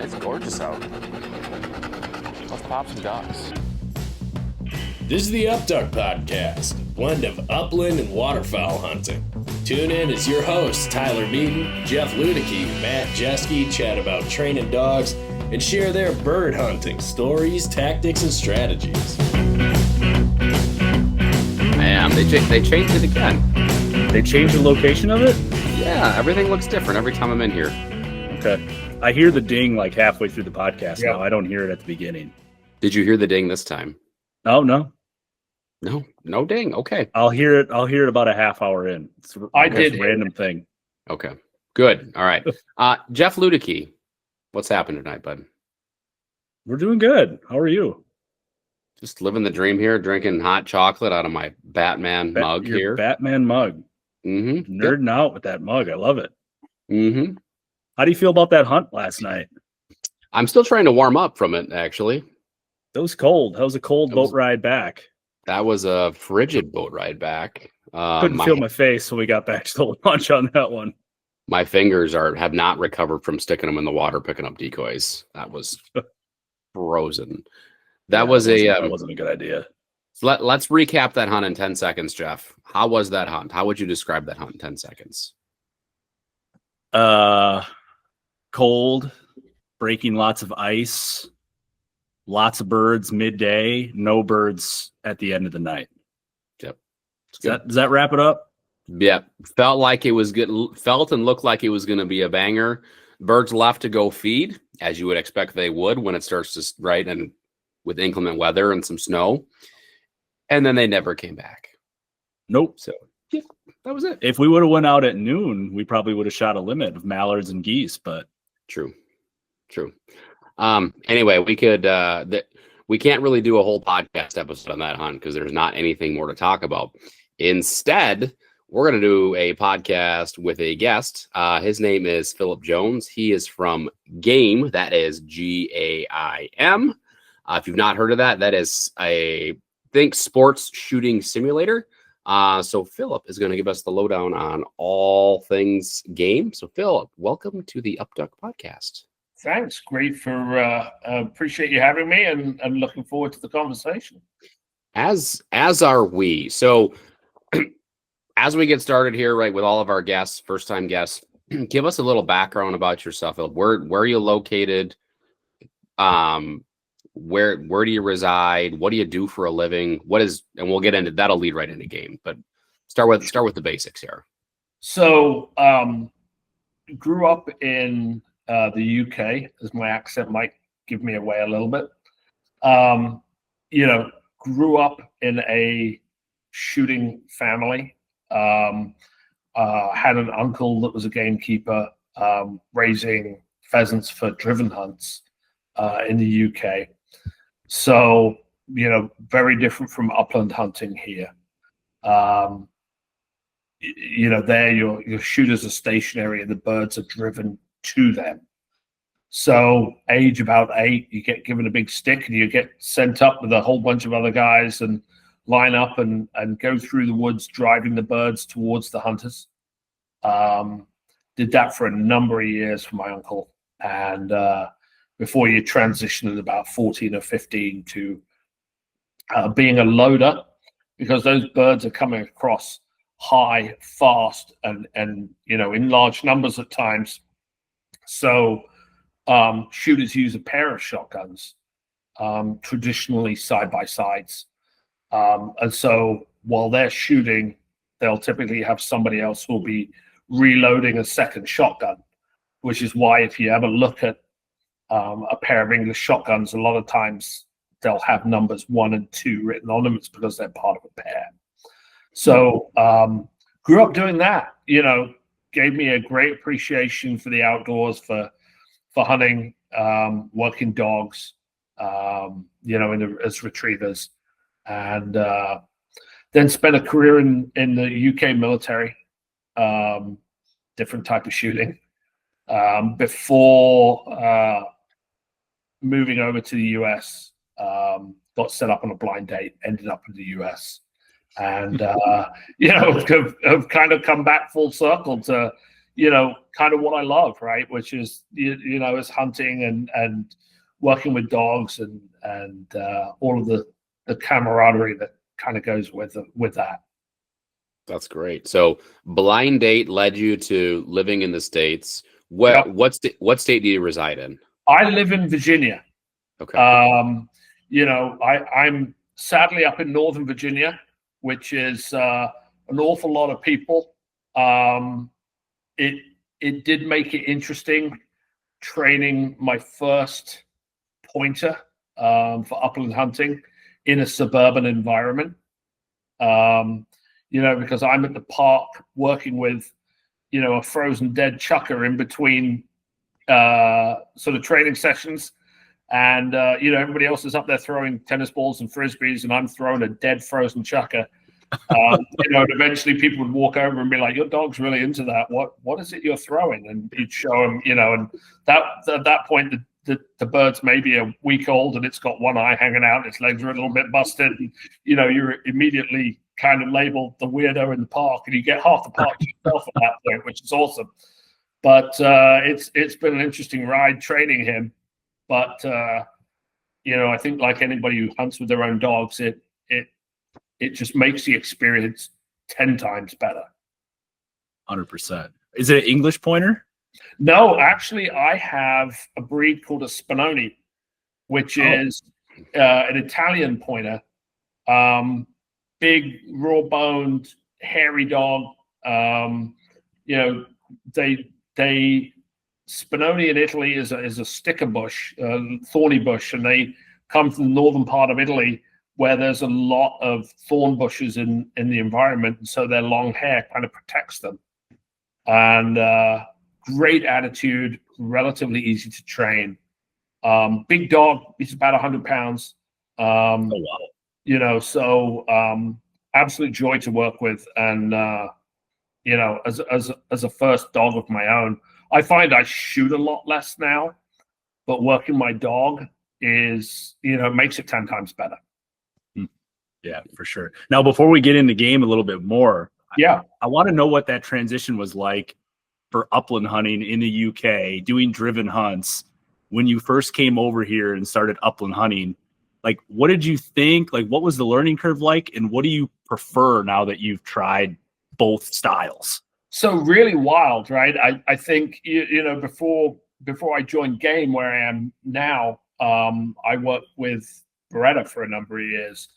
It's gorgeous out. Let's pop some ducks. This is the Upduck Podcast, a blend of upland and waterfowl hunting. Tune in as your hosts, Tyler Beaton, Jeff Ludicky, Matt Jeske, chat about training dogs and share their bird hunting stories, tactics, and strategies. Man, they changed it again. They changed the location of it? Yeah, everything looks different every time I'm in here. Okay. I hear the ding like halfway through the podcast now. I don't hear it at the beginning. Did you hear the ding this time? Oh, no. No ding. Okay. I'll hear it about a half hour in. It's a random thing. Okay. Good. All right. Jeff Ludicky, what's happened tonight, bud? We're doing good. How are you? Just living the dream here, drinking hot chocolate out of my Batman mug your here. Batman mug. Mm-hmm. Nerding out with that mug. I love it. Mm-hmm. How do you feel about that hunt last night? I'm still trying to warm up from it, actually. It was cold. That was a cold boat ride back. That was a frigid boat ride back. Couldn't feel my face when we got back to the launch on that one. My fingers have not recovered from sticking them in the water, picking up decoys. That was frozen. That wasn't a good idea. So let's recap that hunt in 10 seconds, Jeff. How was that hunt? How would you describe that hunt in 10 seconds? Cold, breaking lots of ice, lots of birds midday, no birds at the end of the night. Yep. Does that wrap it up? Yep. Felt like it was good. Felt and looked like it was going to be a banger. Birds left to go feed, as you would expect they would when it starts to and with inclement weather and some snow. And then they never came back. Nope. So yeah, that was it. If we would have went out at noon, we probably would have shot a limit of mallards and geese, but True. Anyway, we could we can't really do a whole podcast episode on that hunt because there's not anything more to talk about. Instead, we're going to do a podcast with a guest. His name is Phillip Jones. He is from GAIM. That is GAIM. If you've not heard of that, that is a sports shooting simulator. So Phillip is going to give us the lowdown on all things GAIM. So Phillip, welcome to the Upduck Podcast. Thanks. Great appreciate you having me and looking forward to the conversation. As are we. So as we get started here, right, with all of our guests, first-time guests, give us a little background about yourself, Phillip. Where are you located? Where do you reside? What do you do for a living? And we'll get into that'll lead right into GAIM, but start with the basics here. So grew up in the UK, as my accent might give me away a little bit. Grew up in a shooting family. Had an uncle that was a gamekeeper, raising pheasants for driven hunts in the UK. So, very different from upland hunting here. There your shooters are stationary and the birds are driven to them. So age about 8, you get given a big stick and you get sent up with a whole bunch of other guys and line up and go through the woods, driving the birds towards the hunters. Did that for a number of years for my uncle. And before you transition at about 14 or 15 to being a loader, because those birds are coming across high, fast, and in large numbers at times. So shooters use a pair of shotguns, traditionally side-by-sides. And so while they're shooting, they'll typically have somebody else who will be reloading a second shotgun, which is why if you ever look at a pair of English shotguns, a lot of times they'll have numbers 1 and 2 written on them. It's because they're part of a pair. So grew up doing that, gave me a great appreciation for the outdoors, for hunting, working dogs, as retrievers. And then spent a career in the UK military, different type of shooting, before moving over to the US. Got set up on a blind date, ended up in the US, and have kind of come back full circle to kind of what I love, right? Which is, is hunting and working with dogs and all of the camaraderie that kind of goes with that. That's great. So blind date led you to living in the States. Yep. What state do you reside in? I live in Virginia. Okay. I'm sadly up in Northern Virginia, which is an awful lot of people. It did make it interesting training my first pointer for upland hunting in a suburban environment. Because I'm at the park working with, a frozen dead chucker in between sort of training sessions. And, everybody else is up there throwing tennis balls and frisbees, and I'm throwing a dead frozen chucker. And eventually people would walk over and be like, your dog's really into that. What is it you're throwing? And you'd show them, and at that point, the bird's maybe a week old and it's got one eye hanging out, its legs are a little bit busted. And, you're immediately kind of labeled the weirdo in the park, and you get half the park to yourself at that point, which is awesome. But it's been an interesting ride training him. But I think like anybody who hunts with their own dogs, it just makes the experience 10 times better. 100%. Is it an English pointer? No, actually, I have a breed called a Spinoni, which is an Italian pointer. Big, raw-boned, hairy dog. Spinoni in Italy is a sticker bush, thorny bush, and they come from the northern part of Italy where there's a lot of thorn bushes in the environment, and so their long hair kind of protects them. And great attitude, relatively easy to train. Big dog, he's about 100 pounds. Oh, wow. So absolute joy to work with. And, as a first dog of my own, I find I shoot a lot less now, but working my dog is, makes it 10 times better. Yeah, for sure. Now, before we get into game a little bit more, I want to know what that transition was like for upland hunting in the UK, doing driven hunts. When you first came over here and started upland hunting, like, what did you think? Like, what was the learning curve like? And what do you prefer now that you've tried both styles? So really wild, right? I think, before I joined GAIM, where I am now, I worked with Beretta for a number of years.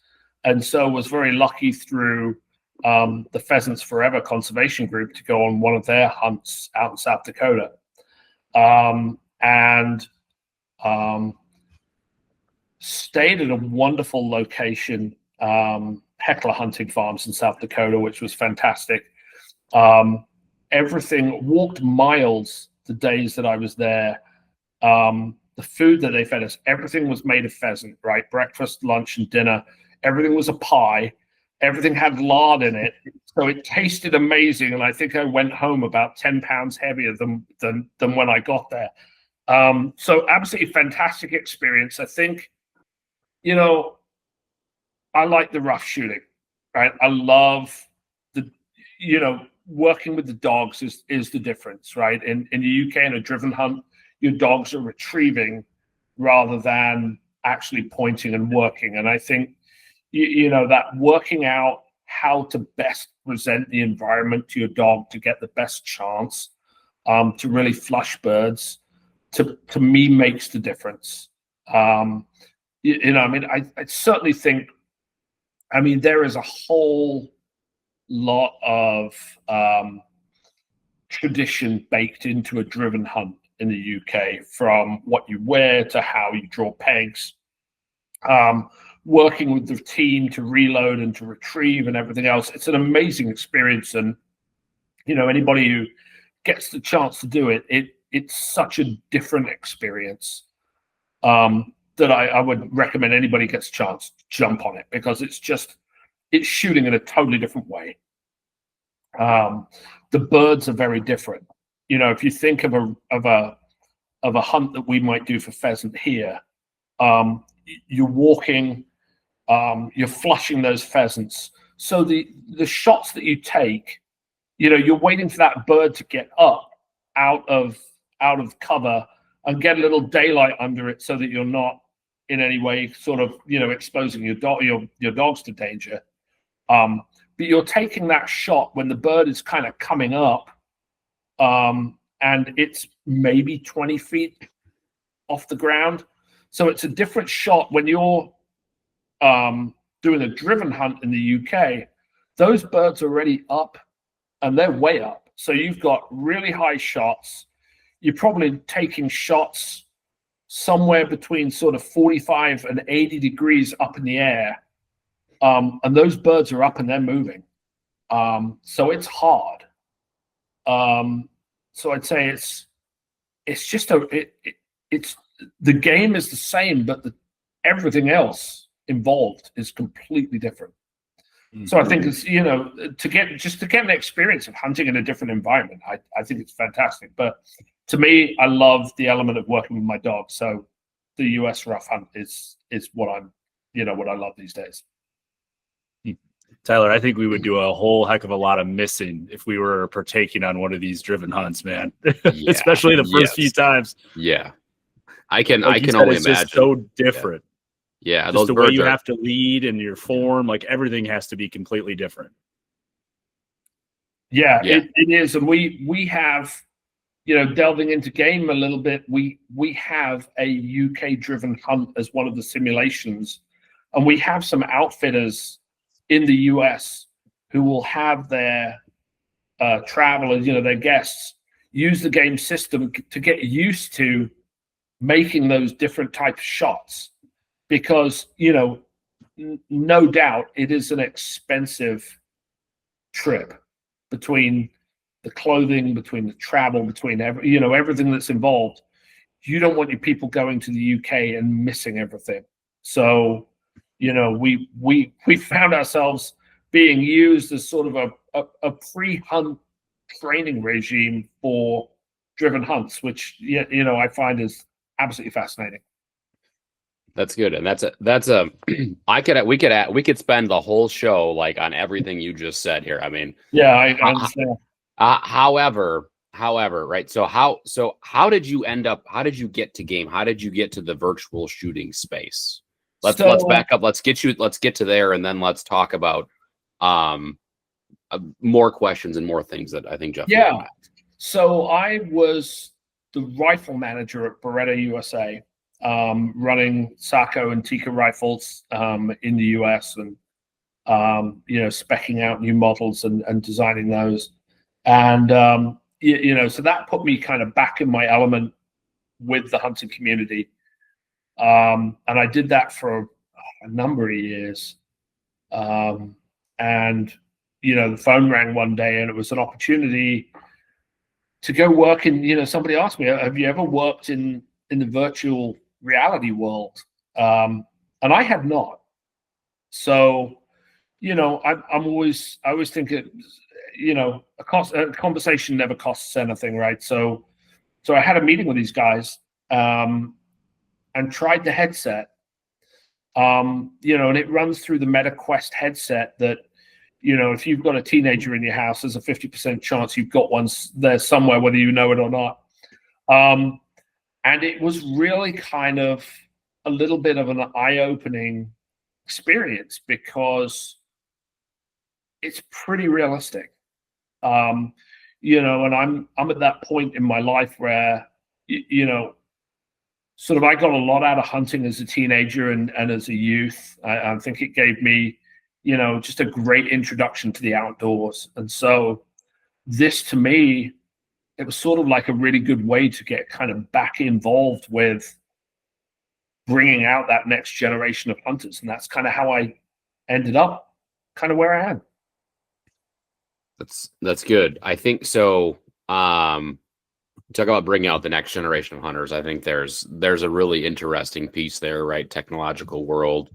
And so was very lucky through the Pheasants Forever Conservation Group to go on one of their hunts out in South Dakota. And stayed at a wonderful location, Heckler Hunting Farms in South Dakota, which was fantastic. Everything, walked miles the days that I was there. The food that they fed us, everything was made of pheasant, right? Breakfast, lunch, and dinner. Everything was a pie. Everything had lard in it. So it tasted amazing. And I think I went home about 10 pounds heavier than when I got there. So absolutely fantastic experience. I think, I like the rough shooting, right? I love the, working with the dogs is the difference, right? In the UK, in a driven hunt, your dogs are retrieving rather than actually pointing and working. And I think, that working out how to best present the environment to your dog to get the best chance to really flush birds, to me, makes the difference. I certainly think, there is a whole lot of tradition baked into a driven hunt in the UK, from what you wear to how you draw pegs, working with the team to reload and to retrieve and everything else. It's an amazing experience. And, anybody who gets the chance to do it, it's such a different experience that I would recommend anybody gets a chance to jump on it, because it's shooting in a totally different way. The birds are very different. If you think of a hunt that we might do for pheasant here, you're walking, you're flushing those pheasants. So the shots that you take you're waiting for that bird to get up out of cover and get a little daylight under it so that you're not in any way sort of, exposing your dogs to danger. But you're taking that shot when the bird is kind of coming up, and it's maybe 20 feet off the ground. So it's a different shot when you're doing a driven hunt in the UK. Those birds are already up and they're way up. So you've got really high shots. You're probably taking shots somewhere between sort of 45 and 80 degrees up in the air. And those birds are up and they're moving. So it's hard. So I'd say it's just it's the game is the same, but everything else involved is completely different. So I think it's, to get an experience of hunting in a different environment, I think it's fantastic. But to me, I love the element of working with my dog. So the US rough hunt is what what I love these days. Tyler, I think we would do a whole heck of a lot of missing if we were partaking on one of these driven hunts, man. Yeah, especially the first few times. Yeah, I can only it's imagine. Just so different. Yeah, just those the way you are... have to lead and your form, like everything has to be completely different. Yeah. It is, and we have, delving into game a little bit. We have a UK driven hunt as one of the simulations, and we have some outfitters in the US who will have their travelers, their guests, use the game system to get used to making those different types of shots. Because, no doubt it is an expensive trip between the clothing, between the travel, between everything that's involved. You don't want your people going to the UK and missing everything. So, we found ourselves being used as sort of a pre-hunt training regime for driven hunts, which, I find is absolutely fascinating. That's good, and that's a we could spend the whole show like on everything you just said here. I mean, yeah, I understand. However, right? So how did you end up? How did you get to game? How did you get to the virtual shooting space? Let's back up. Let's get to there, and then let's talk about more questions and more things that I think Jeff. Yeah. So I was the rifle manager at Beretta USA. Running Sako and Tikka rifles in the US, and speccing out new models and designing those, and so that put me kind of back in my element with the hunting community, and I did that for a number of years, and the phone rang one day, and it was an opportunity to go work in. Somebody asked me, "Have you ever worked in the virtual reality world?" And I have not. So, I always think it, a conversation never costs anything, right? So I had a meeting with these guys, and tried the headset, and it runs through the MetaQuest headset that, if you've got a teenager in your house, there's a 50% chance you've got one there somewhere, whether you know it or not. And it was really kind of a little bit of an eye-opening experience because it's pretty realistic. And I'm at that point in my life where, sort of I got a lot out of hunting as a teenager and as a youth. I think it gave me, just a great introduction to the outdoors. And so this, to me, it was sort of like a really good way to get kind of back involved with bringing out that next generation of hunters. And that's kind of how I ended up kind of where I am. That's good. I think so. Talk about bringing out the next generation of hunters. I think there's a really interesting piece there, right? Technological world,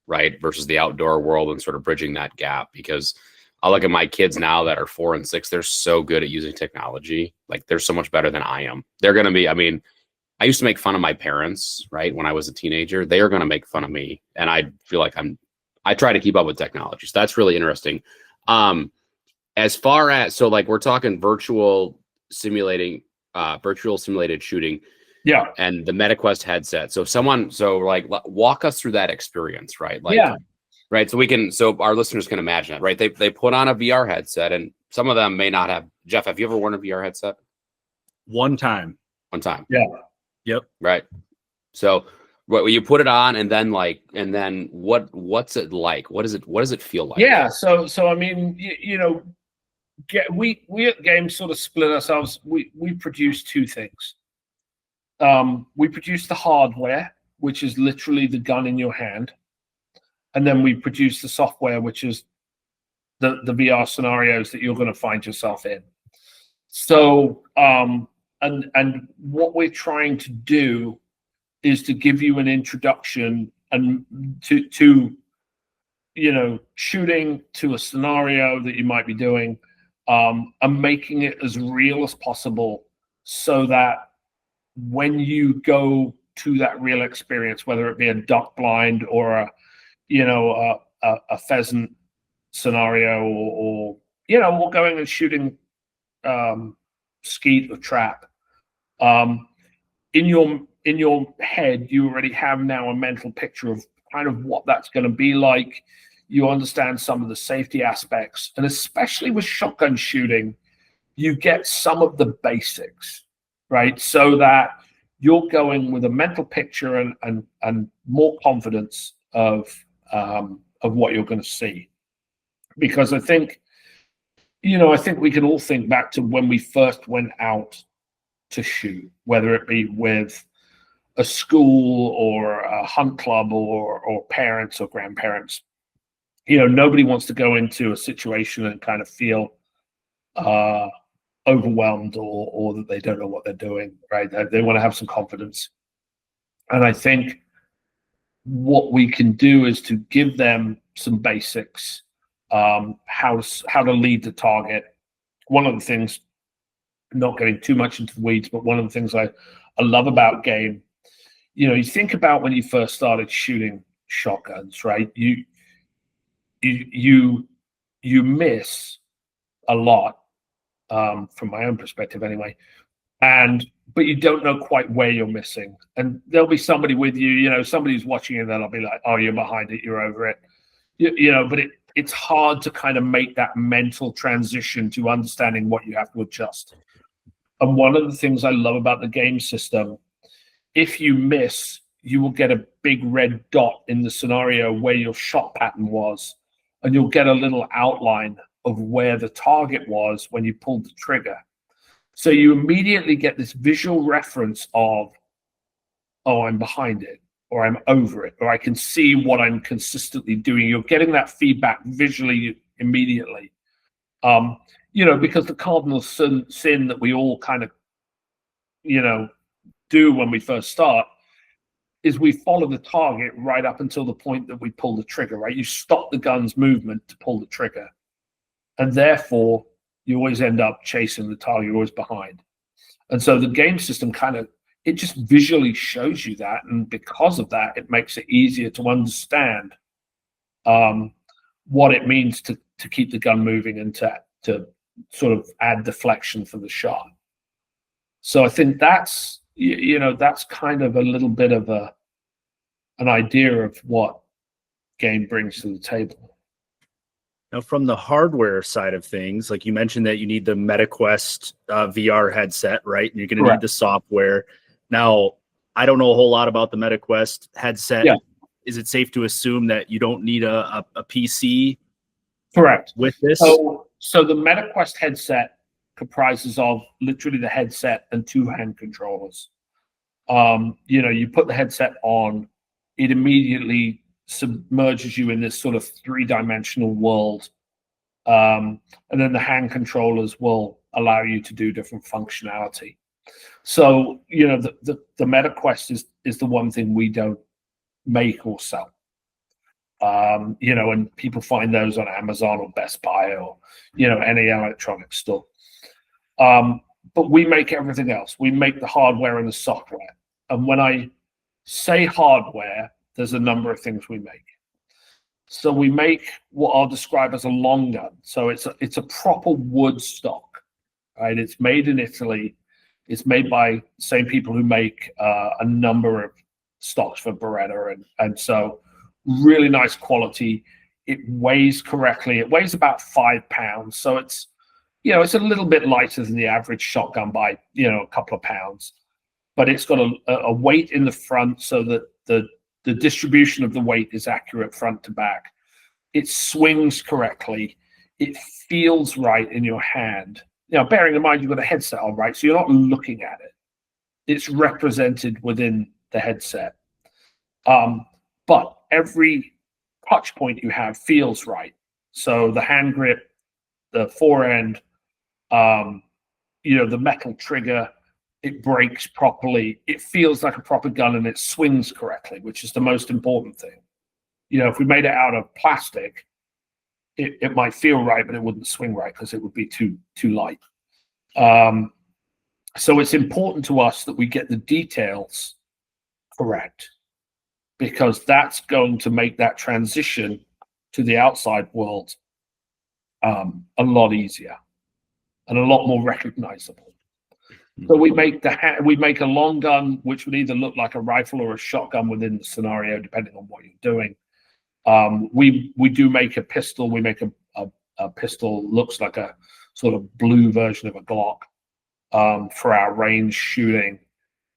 right? Versus the outdoor world, and sort of bridging that gap, because I look at my kids now that are 4 and 6. They're so good at using technology. Like, they're so much better than I am. They're going to be, I used to make fun of my parents, right? When I was a teenager, they are going to make fun of me. And I feel like I try to keep up with technology. So that's really interesting. And as far as, so like we're talking virtual simulated shooting. Yeah. And the MetaQuest headset. So walk us through that experience, right? Like, yeah. Right. So our listeners can imagine it, right? They put on a VR headset, and some of them may not have. Jeff, have you ever worn a VR headset? One time. Yeah. Yep. Right. So you put it on, and then what's it like? What does it feel like? Yeah. So I mean, we at GAIM sort of split ourselves. We produce two things. We produce the hardware, which is literally the gun in your hand, and then we produce the software, which is the VR scenarios that you're going to find yourself in. So, and what we're trying to do is to give you an introduction and to shooting, to a scenario that you might be doing, and making it as real as possible, so that when you go to that real experience, whether it be a duck blind or a pheasant scenario, or going and shooting skeet or trap, in your head, you already have now a mental picture of kind of what that's going to be like. You understand some of the safety aspects, and especially with shotgun shooting, you get some of the basics, right? So that you're going with a mental picture and more confidence of what you're going to see. Because I think we can all think back to when we first went out to shoot, whether it be with a school or a hunt club or parents or grandparents. Nobody wants to go into a situation and kind of feel overwhelmed or that they don't know what they're doing, right? They want to have some confidence. And I think what we can do is to give them some basics, how to lead the target. One of the things, not getting too much into the weeds, but one of the things I love about GAIM, you think about when you first started shooting shotguns, right? You miss a lot, from my own perspective anyway, but you don't know quite where you're missing. And there'll be somebody with you, somebody who's watching you, and then I'll be like, oh, you're behind it, you're over it. But it's hard to kind of make that mental transition to understanding what you have to adjust. And one of the things I love about the GAIM system, if you miss, you will get a big red dot in the scenario where your shot pattern was, and you'll get a little outline of where the target was when you pulled the trigger. So you immediately get this visual reference of, oh, I'm behind it, or I'm over it, or I can see what I'm consistently doing. You're getting that feedback visually immediately. Because the cardinal sin that we all kind of, do when we first start is we follow the target right up until the point that we pull the trigger, right? You stop the gun's movement to pull the trigger. And therefore, you always end up chasing the target. You're always behind. And so the GAIM system it just visually shows you that. And because of that, it makes it easier to understand what it means to keep the gun moving and to sort of add deflection for the shot. So I think that's kind of a little bit of an idea of what GAIM brings to the table. Now, from the hardware side of things, like you mentioned that you need the MetaQuest VR headset, right? And you're going to need the software. Now, I don't know a whole lot about the MetaQuest headset. Yeah. Is it safe to assume that you don't need a PC? Correct. With this? So the MetaQuest headset comprises of literally the headset and two hand controllers. You put the headset on, it immediately submerges you in this sort of three-dimensional world. And then the hand controllers will allow you to do different functionality. So, the MetaQuest is the one thing we don't make or sell. And people find those on Amazon or Best Buy or, any electronic store. But we make everything else. We make the hardware and the software. And when I say hardware, there's a number of things we make. So we make what I'll describe as a long gun. So it's a proper wood stock, right? It's made in Italy. It's made by the same people who make a number of stocks for Beretta, and so really nice quality. It weighs correctly. It weighs about 5 pounds, so it's it's a little bit lighter than the average shotgun by a couple of pounds, but it's got a weight in the front so that the distribution of the weight is accurate front to back. It swings correctly. It feels right in your hand. Bearing in mind you've got a headset on, right? So you're not looking at it. It's represented within the headset. But every touch point you have feels right. So the hand grip, the forend, the metal trigger, it breaks properly. It feels like a proper gun, and it swings correctly, which is the most important thing. If we made it out of plastic, it might feel right, but it wouldn't swing right because it would be too light. So it's important to us that we get the details correct, because that's going to make that transition to the outside world a lot easier and a lot more recognizable. So we make a long gun, which would either look like a rifle or a shotgun within the scenario, depending on what you're doing. We do make a pistol. We make a pistol looks like a sort of blue version of a Glock for our range shooting.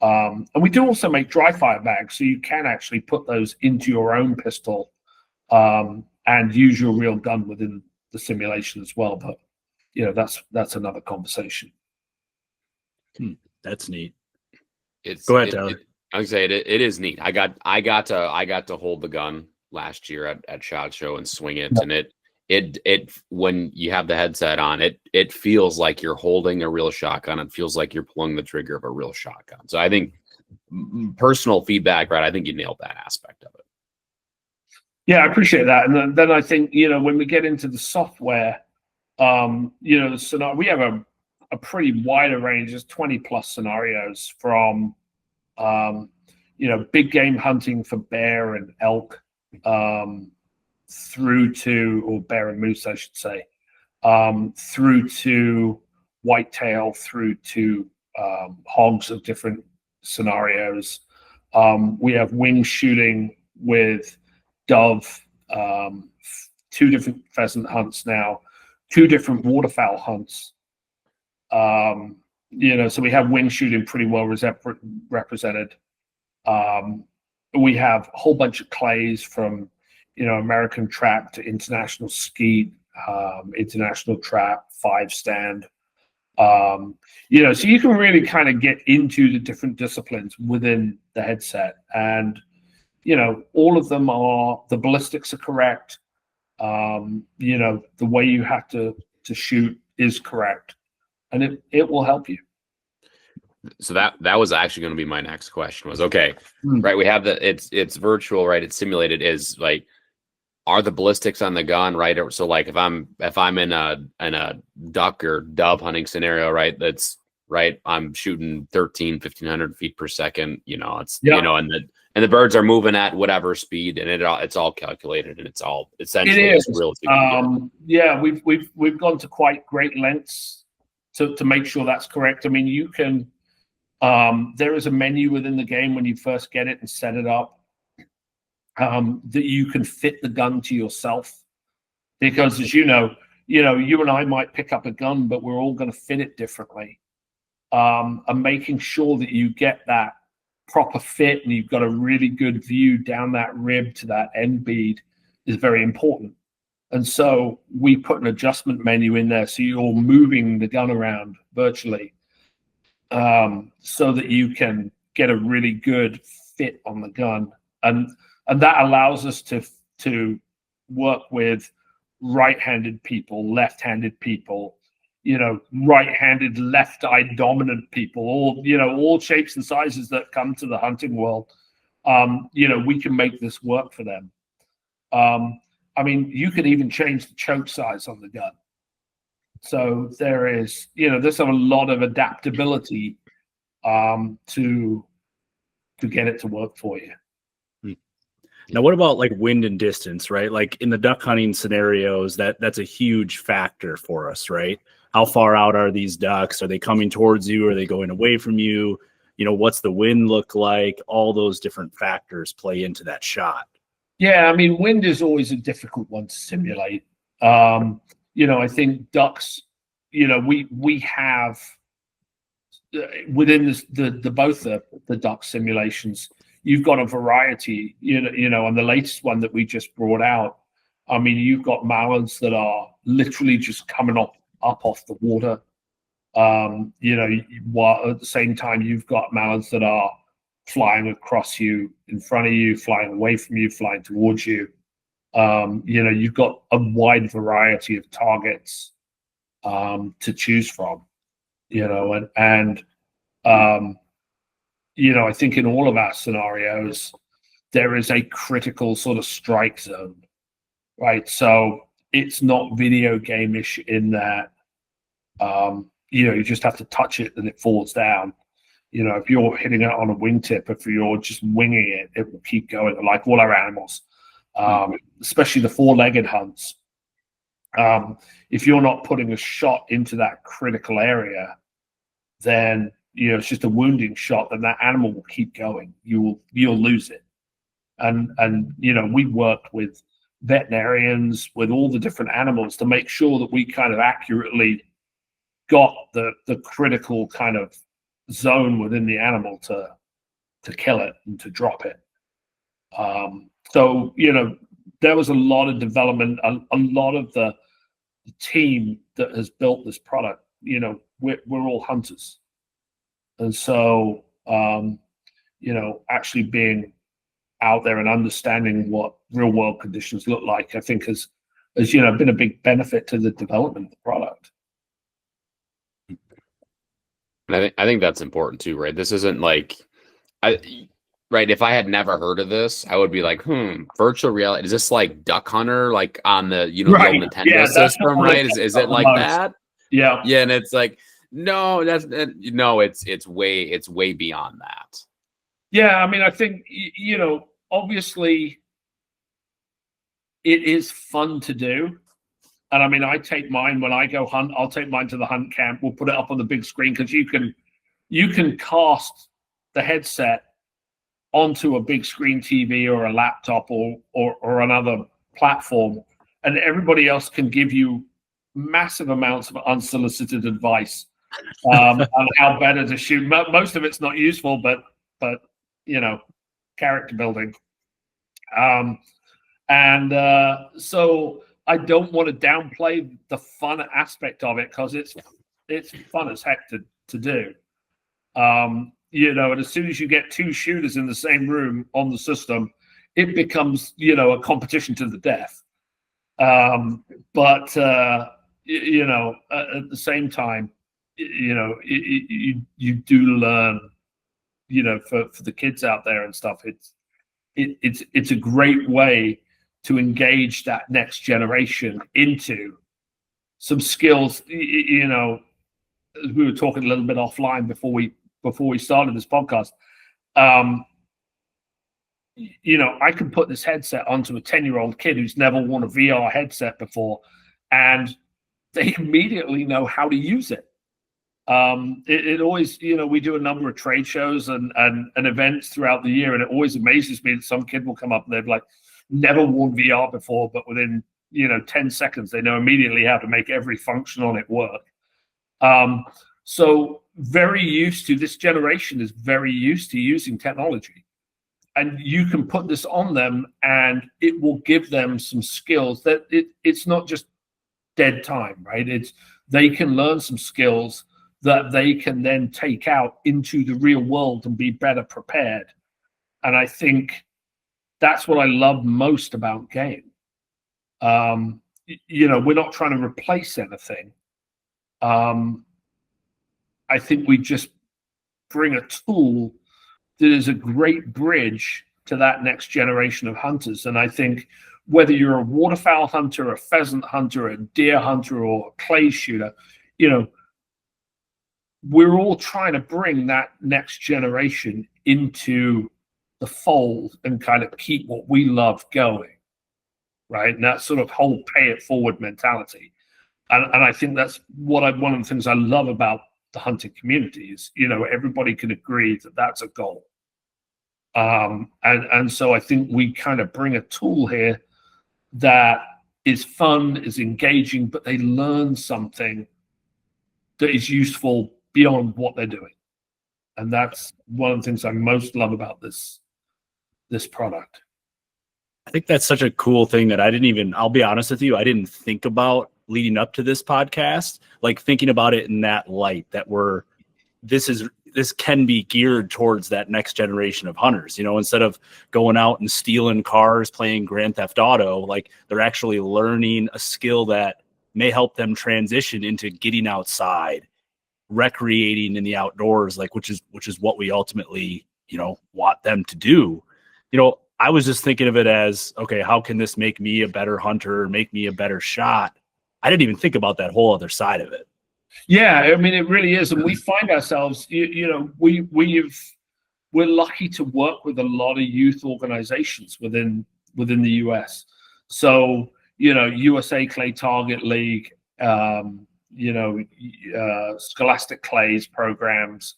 And we do also make dry fire bags, so you can actually put those into your own pistol and use your real gun within the simulation as well. But that's another conversation. That's neat. Go ahead, Tyler. I would say it is neat. I got to hold the gun last year at SHOT Show and swing it, and it when you have the headset on, it feels like you're holding a real shotgun. It feels like you're pulling the trigger of a real shotgun. So I think personal feedback, right? I think you nailed that aspect of it. Yeah, I appreciate that. And then I think when we get into the software, the scenario, we have a pretty wider range. There's 20 plus scenarios from big game hunting for bear and elk, through to, or bear and moose, I should say, through to whitetail, through to hogs of different scenarios. We have wing shooting with dove, 2 different pheasant hunts now, 2 different waterfowl hunts. So we have wing shooting pretty well represented. We have a whole bunch of clays from American trap to international skeet, international trap, 5-stand. So you can really kind of get into the different disciplines within the headset, and all of them the ballistics are correct. The way you have to shoot is correct, and it will help you. So that was actually going to be my next question was, okay, right, we have it's virtual, right? It's simulated. Is like, are the ballistics on the gun, right? So like if I'm in a duck or dove hunting scenario, right, that's right, I'm shooting 1500 feet per second, and the birds are moving at whatever speed, and it's all calculated, and it's all essentially it is realistic. We've gone to quite great lengths to make sure that's correct. I mean, you can there is a menu within the game when you first get it and set it up, that you can fit the gun to yourself, because as you and I might pick up a gun, but we're all going to fit it differently. And making sure that you get that proper fit and you've got a really good view down that rib to that end bead is very important. And so we put an adjustment menu in there, so you're moving the gun around virtually, so that you can get a really good fit on the gun. And that allows us to work with right-handed people, left-handed people, right-handed, left-eye dominant people, all shapes and sizes that come to the hunting world. We can make this work for them. I mean, you could even change the choke size on the gun. So there's a lot of adaptability to get it to work for you. Now, what about like wind and distance, right? Like in the duck hunting scenarios, that's a huge factor for us, right? How far out are these ducks? Are they coming towards you? Are they going away from you? You know, what's the wind look like? All those different factors play into that shot. Yeah, I mean, wind is always a difficult one to simulate. I think ducks, we have within both the duck simulations, you've got a variety, and the latest one that we just brought out, I mean, you've got mallards that are literally just coming up off the water. While at the same time, you've got mallards that are flying across you, in front of you, flying away from you, flying towards you. You've got a wide variety of targets to choose from, I think in all of our scenarios, there is a critical sort of strike zone, right? So it's not video game-ish in that, you just have to touch it and it falls down. If you're hitting it on a wingtip, if you're just winging it, it will keep going, like all our animals, especially the four-legged hunts. If you're not putting a shot into that critical area, then it's just a wounding shot, then that animal will keep going. You'll lose it. And we worked with veterinarians, with all the different animals, to make sure that we kind of accurately got the critical kind of zone within the animal to kill it and to drop it. So there was a lot of development, a lot of the team that has built this product. We're all hunters, and so actually being out there and understanding what real world conditions look like, I think has been a big benefit to the development of the product. I think that's important too, right? This isn't like, right? If I had never heard of this, I would be like, virtual reality. Is this like Duck Hunter, like on the the old Nintendo system, right? Is it like that? Yeah, yeah. And it's like, no, it's way beyond that. Yeah, I mean, I think obviously, it is fun to do. And I mean, I take mine when I go hunt. I'll take mine to the hunt camp. We'll put it up on the big screen because you can cast the headset onto a big screen TV or a laptop or another platform, and everybody else can give you massive amounts of unsolicited advice on how better to shoot. Most of it's not useful, but character building. So I don't want to downplay the fun aspect of it, because it's fun as heck to do. And as soon as you get two shooters in the same room on the system, it becomes a competition to the death. But at the same time, you do learn, for the kids out there and stuff. It's a great way to engage that next generation into some skills. We were talking a little bit offline before we started this podcast. I can put this headset onto a 10-year-old kid who's never worn a VR headset before, and they immediately know how to use it. It always, we do a number of trade shows and events throughout the year, and it always amazes me that some kid will come up and they're like, never worn VR before, but within 10 seconds they know immediately how to make every function on it work. So this generation is very used to using technology, and you can put this on them and it will give them some skills that it's not just dead time, right? They can learn some skills that they can then take out into the real world and be better prepared. And I think that's what I love most about GAIM. We're not trying to replace anything. I think we just bring a tool that is a great bridge to that next generation of hunters. And I think whether you're a waterfowl hunter, a pheasant hunter, a deer hunter, or a clay shooter, we're all trying to bring that next generation into the fold and kind of keep what we love going, right? And that sort of whole pay it forward mentality. And I think that's one of the things I love about the hunting community is, everybody can agree that that's a goal. And so I think we kind of bring a tool here that is fun, is engaging, but they learn something that is useful beyond what they're doing. And that's one of the things I most love about this product. I think that's such a cool thing that I'll be honest with you, I didn't think about leading up to this podcast, like thinking about it in that light, that this can be geared towards that next generation of hunters. Instead of going out and stealing cars, playing Grand Theft Auto, like they're actually learning a skill that may help them transition into getting outside, recreating in the outdoors, like which is what we ultimately, want them to do. I was just thinking of it as, okay, how can this make me a better hunter, make me a better shot? I didn't even think about that whole other side of it. Yeah, I mean, it really is. And we find ourselves, we're lucky to work with a lot of youth organizations within the US. So, USA Clay Target League, Scholastic Clays programs.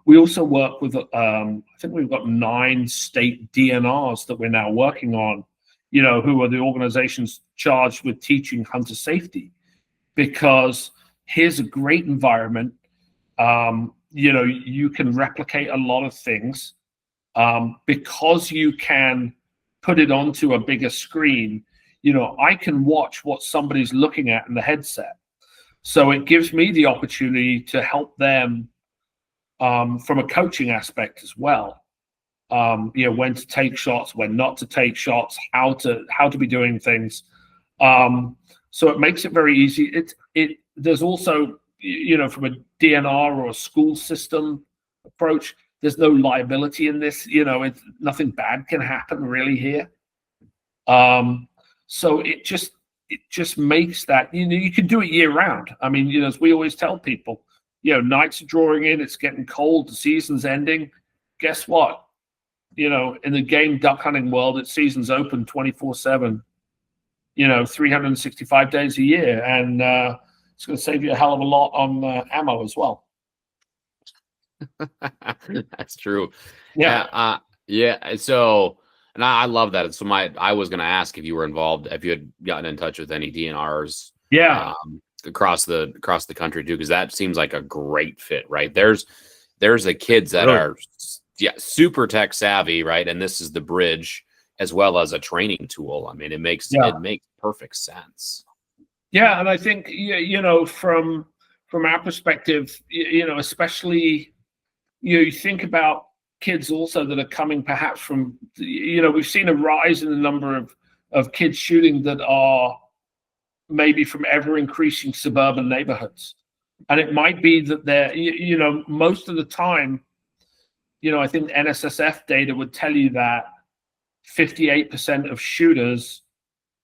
We also work with, I think we've got 9 state DNRs that we're now working on, who are the organizations charged with teaching hunter safety, because here's a great environment. You can replicate a lot of things because you can put it onto a bigger screen. I can watch what somebody's looking at in the headset. So it gives me the opportunity to help them from a coaching aspect as well. When to take shots, when not to take shots, how to be doing things. So it makes it very easy. There's also, from a DNR or a school system approach, there's no liability in this. Nothing bad can happen really here. So it just makes that, you can do it year round. I mean, as we always tell people, nights are drawing in, it's getting cold, the season's ending. Guess what? In the game duck hunting world, its season's open 24/7, 365 days a year. And it's going to save you a hell of a lot on ammo as well. That's true. Yeah. Yeah. So, and I love that. So I was going to ask if you were involved, if you had gotten in touch with any DNRs. Yeah. Across the country too, because that seems like a great fit, right? There's the kids that are super tech savvy, right? And this is the bridge as well as a training tool. I mean, it makes perfect sense. Yeah, and I think from our perspective, especially you think about kids also that are coming perhaps from we've seen a rise in the number of kids shooting that are maybe from ever increasing suburban neighborhoods. And it might be that they're, most of the time, I think NSSF data would tell you that 58% of shooters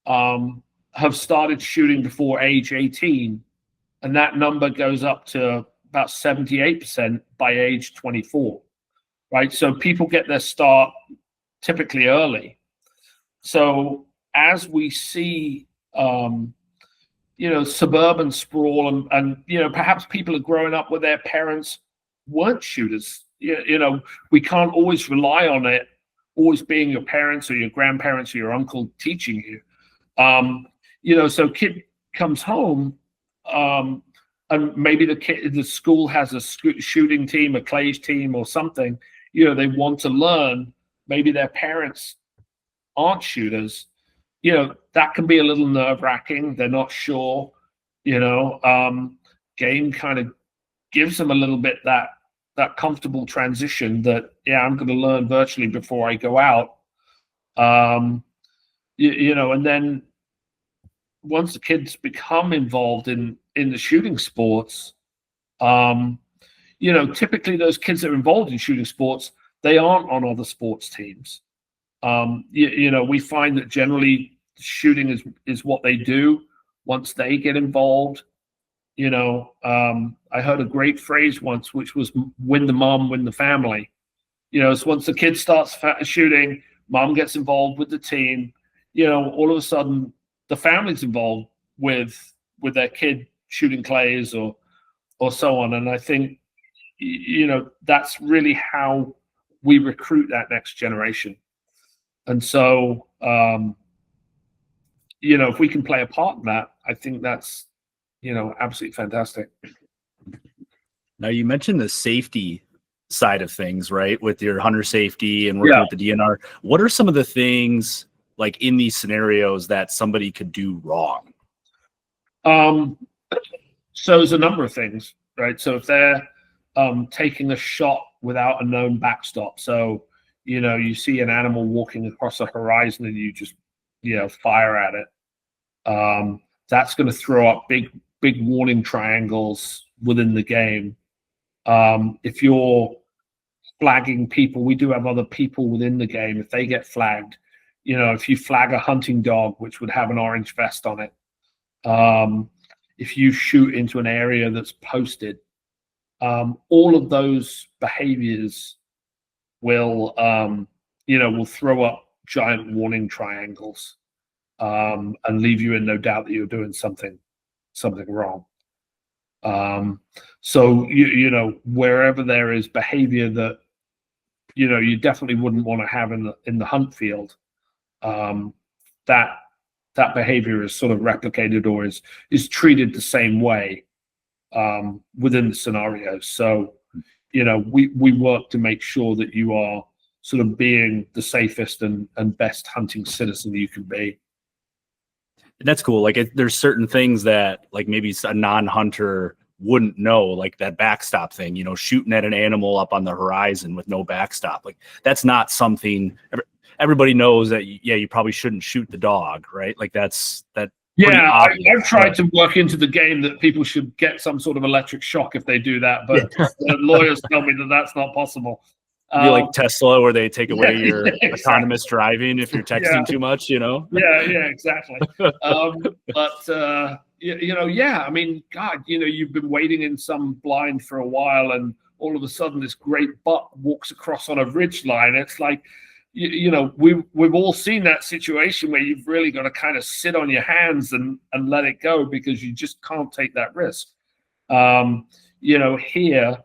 have started shooting before age 18. And that number goes up to about 78% by age 24, right? So people get their start typically early. So as we see, suburban sprawl and perhaps people are growing up where their parents weren't shooters. We can't always rely on it always being your parents or your grandparents or your uncle teaching you. So kid comes home and maybe the school has a shooting team, a clays team or something. They want to learn. Maybe their parents aren't shooters. That can be a little nerve-wracking. They're not sure, GAIM kind of gives them a little bit that comfortable transition that, I'm going to learn virtually before I go out. And then once the kids become involved in the shooting sports, typically those kids that are involved in shooting sports, they aren't on other sports teams. We find that generally shooting is what they do once they get involved. I heard a great phrase once, which was win the mom, win the family. So once the kid starts shooting, mom gets involved with the team. All of a sudden, the family's involved with their kid shooting clays or so on. And I think, that's really how we recruit that next generation. And so, if we can play a part in that, I think that's, absolutely fantastic. Now, you mentioned the safety side of things, right? With your hunter safety and working with the DNR. What are some of the things like in these scenarios that somebody could do wrong? So there's a number of things, right? So if they're taking a shot without a known backstop, so you see an animal walking across the horizon and you just fire at it, that's going to throw up big warning triangles within the game. If you're flagging people, we do have other people within the game. If they get flagged, if you flag a hunting dog, which would have an orange vest on it, if you shoot into an area that's posted, all of those behaviors will throw up giant warning triangles, and leave you in no doubt that you're doing something wrong. So wherever there is behavior that you definitely wouldn't want to have in the hunt field, that behavior is sort of replicated or is treated the same way within the scenario. So we work to make sure that you are sort of being the safest and best hunting citizen you can be. That's cool. Like there's certain things that like maybe a non-hunter wouldn't know, like that backstop thing, shooting at an animal up on the horizon with no backstop. Like that's not something everybody knows that, you probably shouldn't shoot the dog, right? Like that's that. Yeah, I've tried to work into the game that people should get some sort of electric shock if they do that, but the lawyers tell me that that's not possible. You like Tesla, where they take away your autonomous driving if you're texting too much, Yeah, exactly. But I mean, God, you've been waiting in some blind for a while, and all of a sudden this great buck walks across on a ridge line. It's like, we've all seen that situation where you've really got to kind of sit on your hands and let it go because you just can't take that risk. Here,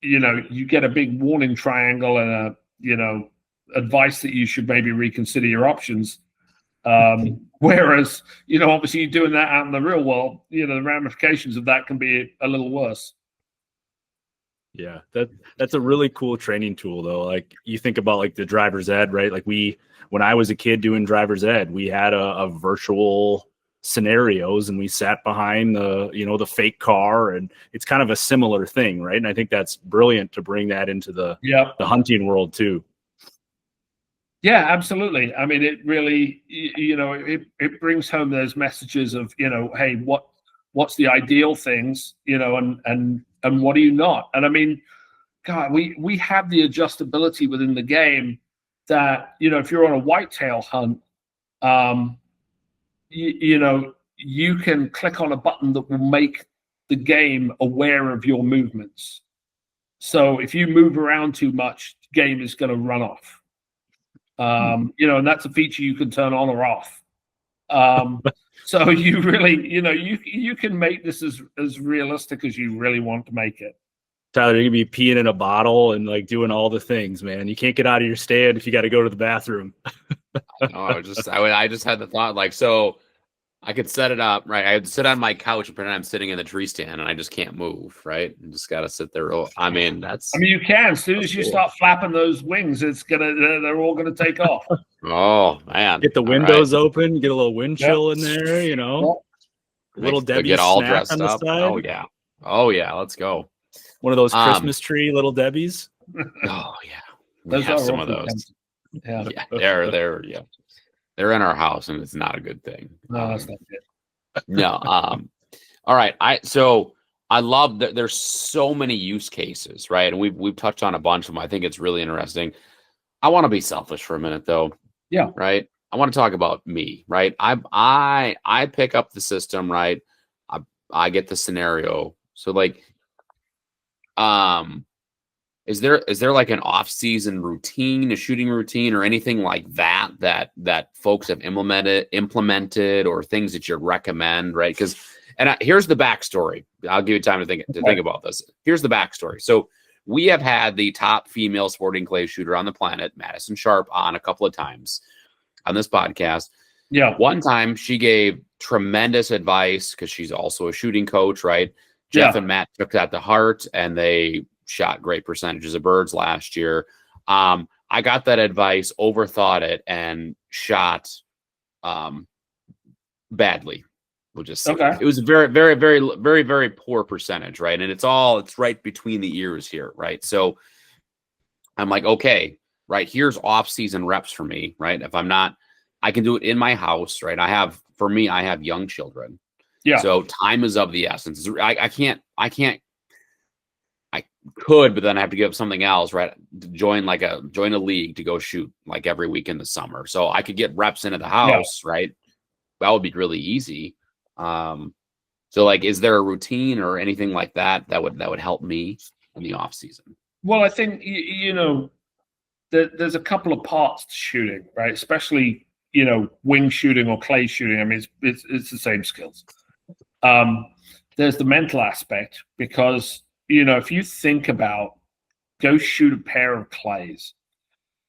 you get a big warning triangle and advice that you should maybe reconsider your options. Whereas, obviously you're doing that out in the real world, the ramifications of that can be a little worse. Yeah, that's a really cool training tool though. Like you think about like the driver's ed, right? Like when I was a kid doing driver's ed, we had a virtual scenarios and we sat behind the fake car, and it's kind of a similar thing, right? And I think that's brilliant to bring that into the hunting world too. Yeah, absolutely. I mean, it really, it brings home those messages of, hey, what's the ideal things, and what are you not? And I mean, God, we have the adjustability within the game that, if you're on a whitetail hunt, you can click on a button that will make the game aware of your movements. So if you move around too much, the game is going to run off. And that's a feature you can turn on or off. So you really, you can make this as realistic as you really want to make it. Tyler, you're gonna be peeing in a bottle and like doing all the things, man. You can't get out of your stand if you got to go to the bathroom. I just had the thought, like, so I could set it up, right? I would sit on my couch and pretend I'm sitting in the tree stand, and I just can't move, right? I just got to sit there. I mean, you can. As soon as you start flapping those wings, they're all gonna take off. Oh man! Get the windows open, get a little wind chill in there, Little Debbie get all snack dressed on the up. side. Oh yeah, let's go. One of those Christmas tree Little Debbies. Oh yeah, we have some of those. Yeah, they're in our house, and it's not a good thing. No, that's not good. No. All right. I love that there's so many use cases, right? And we've touched on a bunch of them. I think it's really interesting. I want to be selfish for a minute, though. Yeah. Right. I want to talk about me, right? I pick up the system, right? I get the scenario. So like, is there like an off-season routine, a shooting routine, or anything like that folks have implemented, or things that you recommend, right? Because here's the backstory. I'll give you time to think about this. Here's the backstory. So we have had the top female sporting clay shooter on the planet, Madison Sharp, on a couple of times on this podcast. Yeah. One time she gave tremendous advice because she's also a shooting coach, right? Jeff and Matt took that to heart, and they shot great percentages of birds last year. I got that advice, overthought it, and shot badly. We'll just say it was a very, very, very, very, very poor percentage, right? And it's right between the ears here, right? So I'm like, okay, right, here's off-season reps for me, right? If I'm not, I can do it in my house, right? I have young children. Yeah. So time is of the essence. I could, but then I have to give up something else, right? Join a league to go shoot like every week in the summer. So I could get reps into the house, right? That would be really easy. So like, is there a routine or anything like that would help me in the off season? Well, I think, there's a couple of parts to shooting, right? Especially, wing shooting or clay shooting. I mean, it's the same skills. There's the mental aspect, because, if you think about go shoot a pair of clays,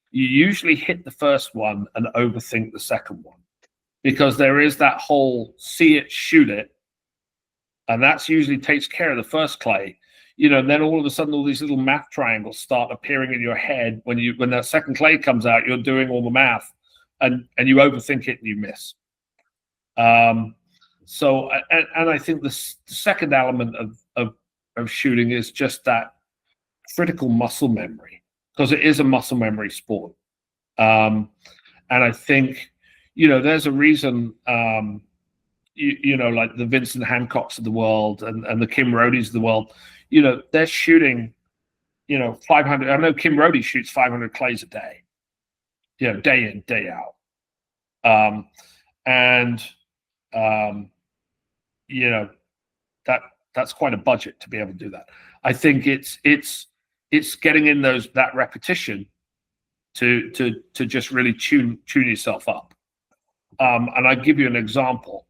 you usually hit the first one and overthink the second one, because there is that whole see it, shoot it. And that's usually takes care of the first clay. And then all of a sudden, all these little math triangles start appearing in your head. When that second clay comes out, you're doing all the math, and you overthink it and you miss. So I think the second element of shooting is just that critical muscle memory, because it is a muscle memory sport. And I think, there's a reason, like the Vincent Hancocks of the world and the Kim Rodies of the world, they're shooting, 500. I know Kim Rodie shoots 500 clays a day, day in, day out. That's quite a budget to be able to do that. I think it's getting in that repetition to just really tune yourself up. And I give you an example.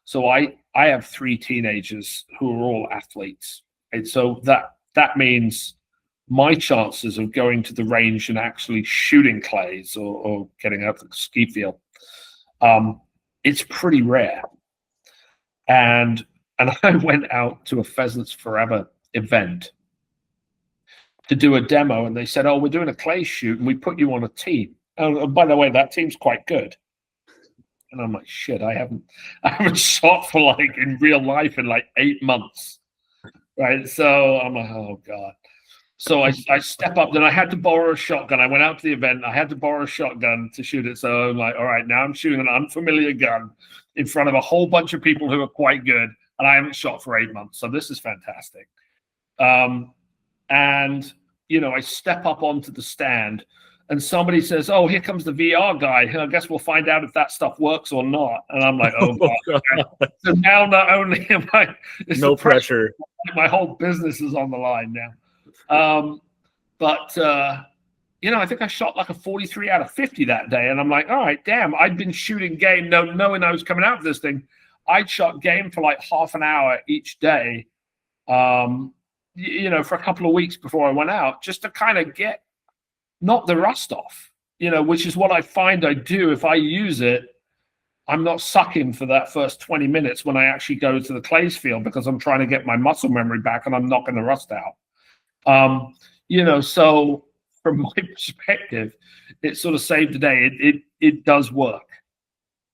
So I have 3 teenagers who are all athletes, and so that means my chances of going to the range and actually shooting clays or getting out to the ski field, it's pretty rare. And I went out to a Pheasants Forever event to do a demo, and they said, "Oh, we're doing a clay shoot, and we put you on a team. Oh, by the way, that team's quite good." And I'm like, "Shit, I haven't shot for like in real life in like 8 months, right?" So I'm like, "Oh God." So I step up, then I had to borrow a shotgun. I went out to the event. I had to borrow a shotgun to shoot it. So I'm like, all right, now I'm shooting an unfamiliar gun in front of a whole bunch of people who are quite good, and I haven't shot for 8 months. So this is fantastic. And, I step up onto the stand, and somebody says, "Oh, here comes the VR guy. I guess we'll find out if that stuff works or not." And I'm like, "Oh, God." So now not only am I... No pressure. My whole business is on the line now. I think I shot like a 43 out of 50 that day. And I'm like, all right, damn, I'd been shooting game, knowing I was coming out of this thing. I'd shot game for like half an hour each day, for a couple of weeks before I went out, just to kind of knock the rust off, which is what I find I do. If I use it, I'm not sucking for that first 20 minutes when I actually go to the clays field, because I'm trying to get my muscle memory back and I'm knocking the rust out. So from my perspective, it sort of saved the day. It does work,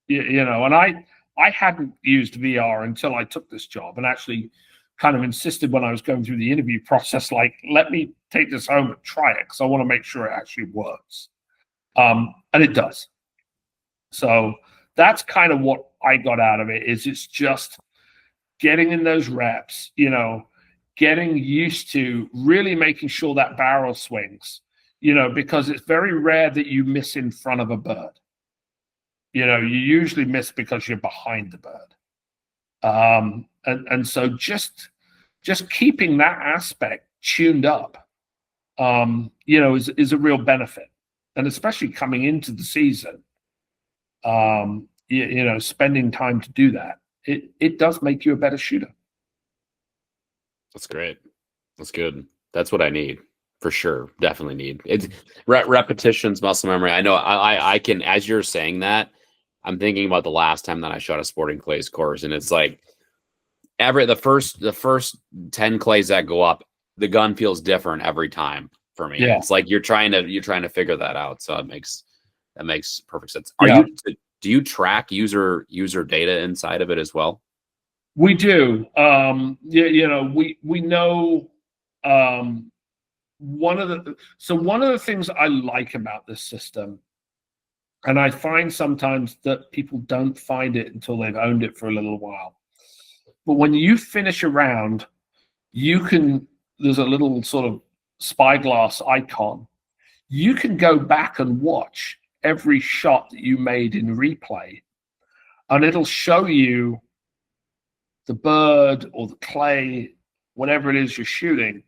and I hadn't used VR until I took this job, and actually kind of insisted when I was going through the interview process, like, let me take this home and try it, because I want to make sure it actually works. And it does. So that's kind of what I got out of it, is it's just getting in those reps, getting used to really making sure that barrel swings, because it's very rare that you miss in front of a bird. You usually miss because you're behind the bird. And so just keeping that aspect tuned up, is a real benefit. And especially coming into the season, spending time to do that, it does make you a better shooter. That's great. That's good. That's what I need for sure. Definitely need it's repetitions, muscle memory. I know I can, as you're saying that, I'm thinking about the last time that I shot a sporting clays course, and it's like the first 10 clays that go up, the gun feels different every time for me. Yeah. It's like you're trying to figure that out. So that makes perfect sense. Do you track user data inside of it as well? We do. We know one of the things I like about this system, and I find sometimes that people don't find it until they've owned it for a little while. But when you finish a round, there's a little sort of spyglass icon. You can go back and watch every shot that you made in replay, and it'll show you the bird or the clay, whatever it is you're shooting,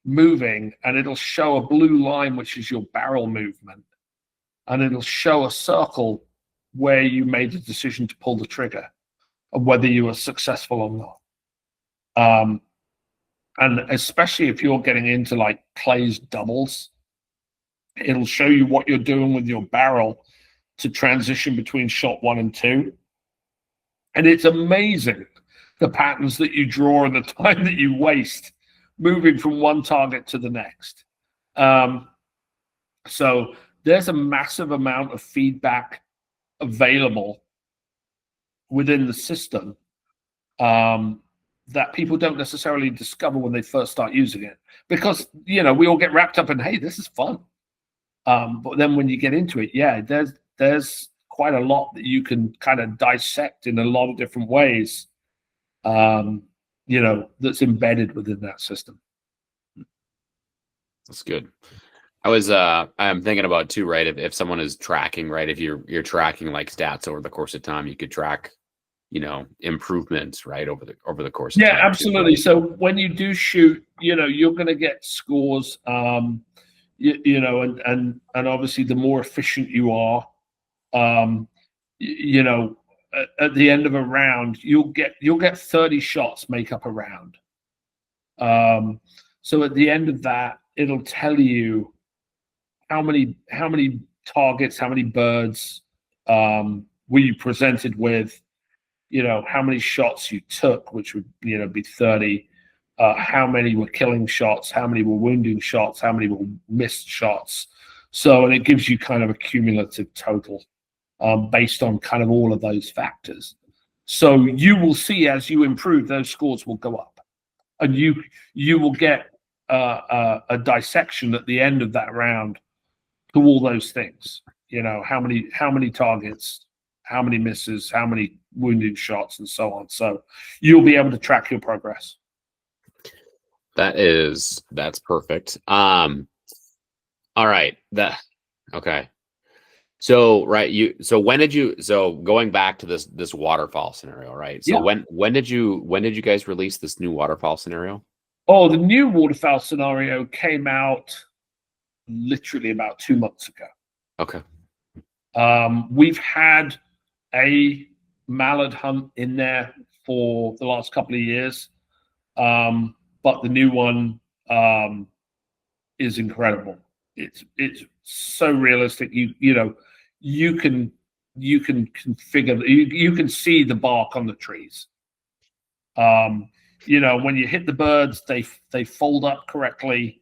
moving, and it'll show a blue line, which is your barrel movement, and it'll show a circle where you made the decision to pull the trigger and whether you were successful or not. And especially if you're getting into like clays doubles, it'll show you what you're doing with your barrel to transition between shot 1 and 2. And it's amazing the patterns that you draw and the time that you waste moving from one target to the next. So there's a massive amount of feedback available within the system that people don't necessarily discover when they first start using it, because we all get wrapped up in, hey, this is fun. But then when you get into it, there's quite a lot that you can kind of dissect in a lot of different ways, that's embedded within that system. That's good. I'm thinking about too, right? If someone is tracking, right? If you're tracking like stats over the course of time, you could track, improvements, right? Over the course of time. Yeah, absolutely. So when you do shoot, you're going to get scores, and obviously the more efficient you are, at the end of a round, you'll get 30 shots make up a round. So at the end of that, it'll tell you how many targets, how many birds were you presented with, how many shots you took, which would be 30, how many were killing shots, how many were wounding shots, how many were missed shots. And it gives you kind of a cumulative total based on kind of all of those factors. So you will see as you improve, those scores will go up, and you will get a dissection at the end of that round to all those things. How many targets, how many misses, how many wounded shots, and so on. So you'll be able to track your progress. That's perfect. All right. Okay. So going back to this waterfowl scenario, right? So Yeah. when did you guys release this new waterfowl scenario? Oh, the new waterfowl scenario came out literally about 2 months ago. Okay. We've had a mallard hunt in there for the last couple of years, but the new one is incredible. It's so realistic. You can configure. You can see the bark on the trees. When you hit the birds, they fold up correctly.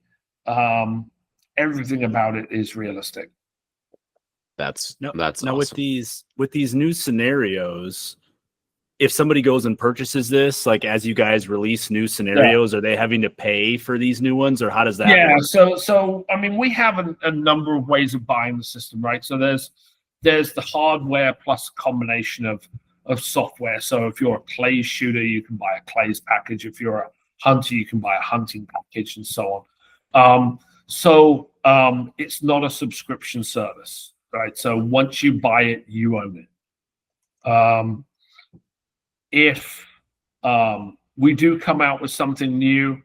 Everything about it is realistic. That's now awesome. with these new scenarios, if somebody goes and purchases this, like as you guys release new scenarios, are they having to pay for these new ones, or how does that work? So I mean, we have a number of ways of buying the system, right? So there's the hardware plus a combination of software. So if you're a clays shooter, you can buy a clays package. If you're a hunter, you can buy a hunting package, and so on. It's not a subscription service, right? So once you buy it, you own it. If we do come out with something new,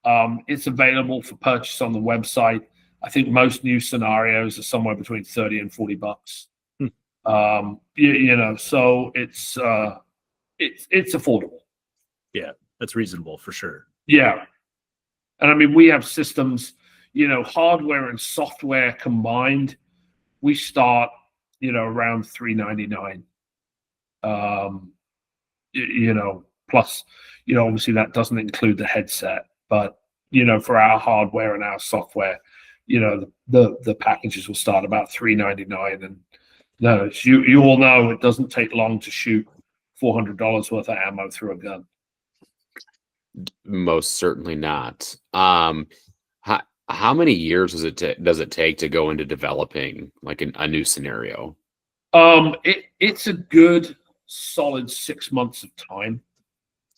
It's available for purchase on the website. I think most new scenarios are somewhere between 30 and 40 bucks. So it's affordable. Yeah, that's reasonable for sure. Yeah. And I mean, we have systems, hardware and software combined. We start, around $399. Plus, obviously that doesn't include the headset, but for our hardware and our software, the packages will start about $399. And no, you all know it doesn't take long to shoot $400 worth of ammo through a gun. Most certainly not. How many years does it take to go into developing like a new scenario? It's a good solid 6 months of time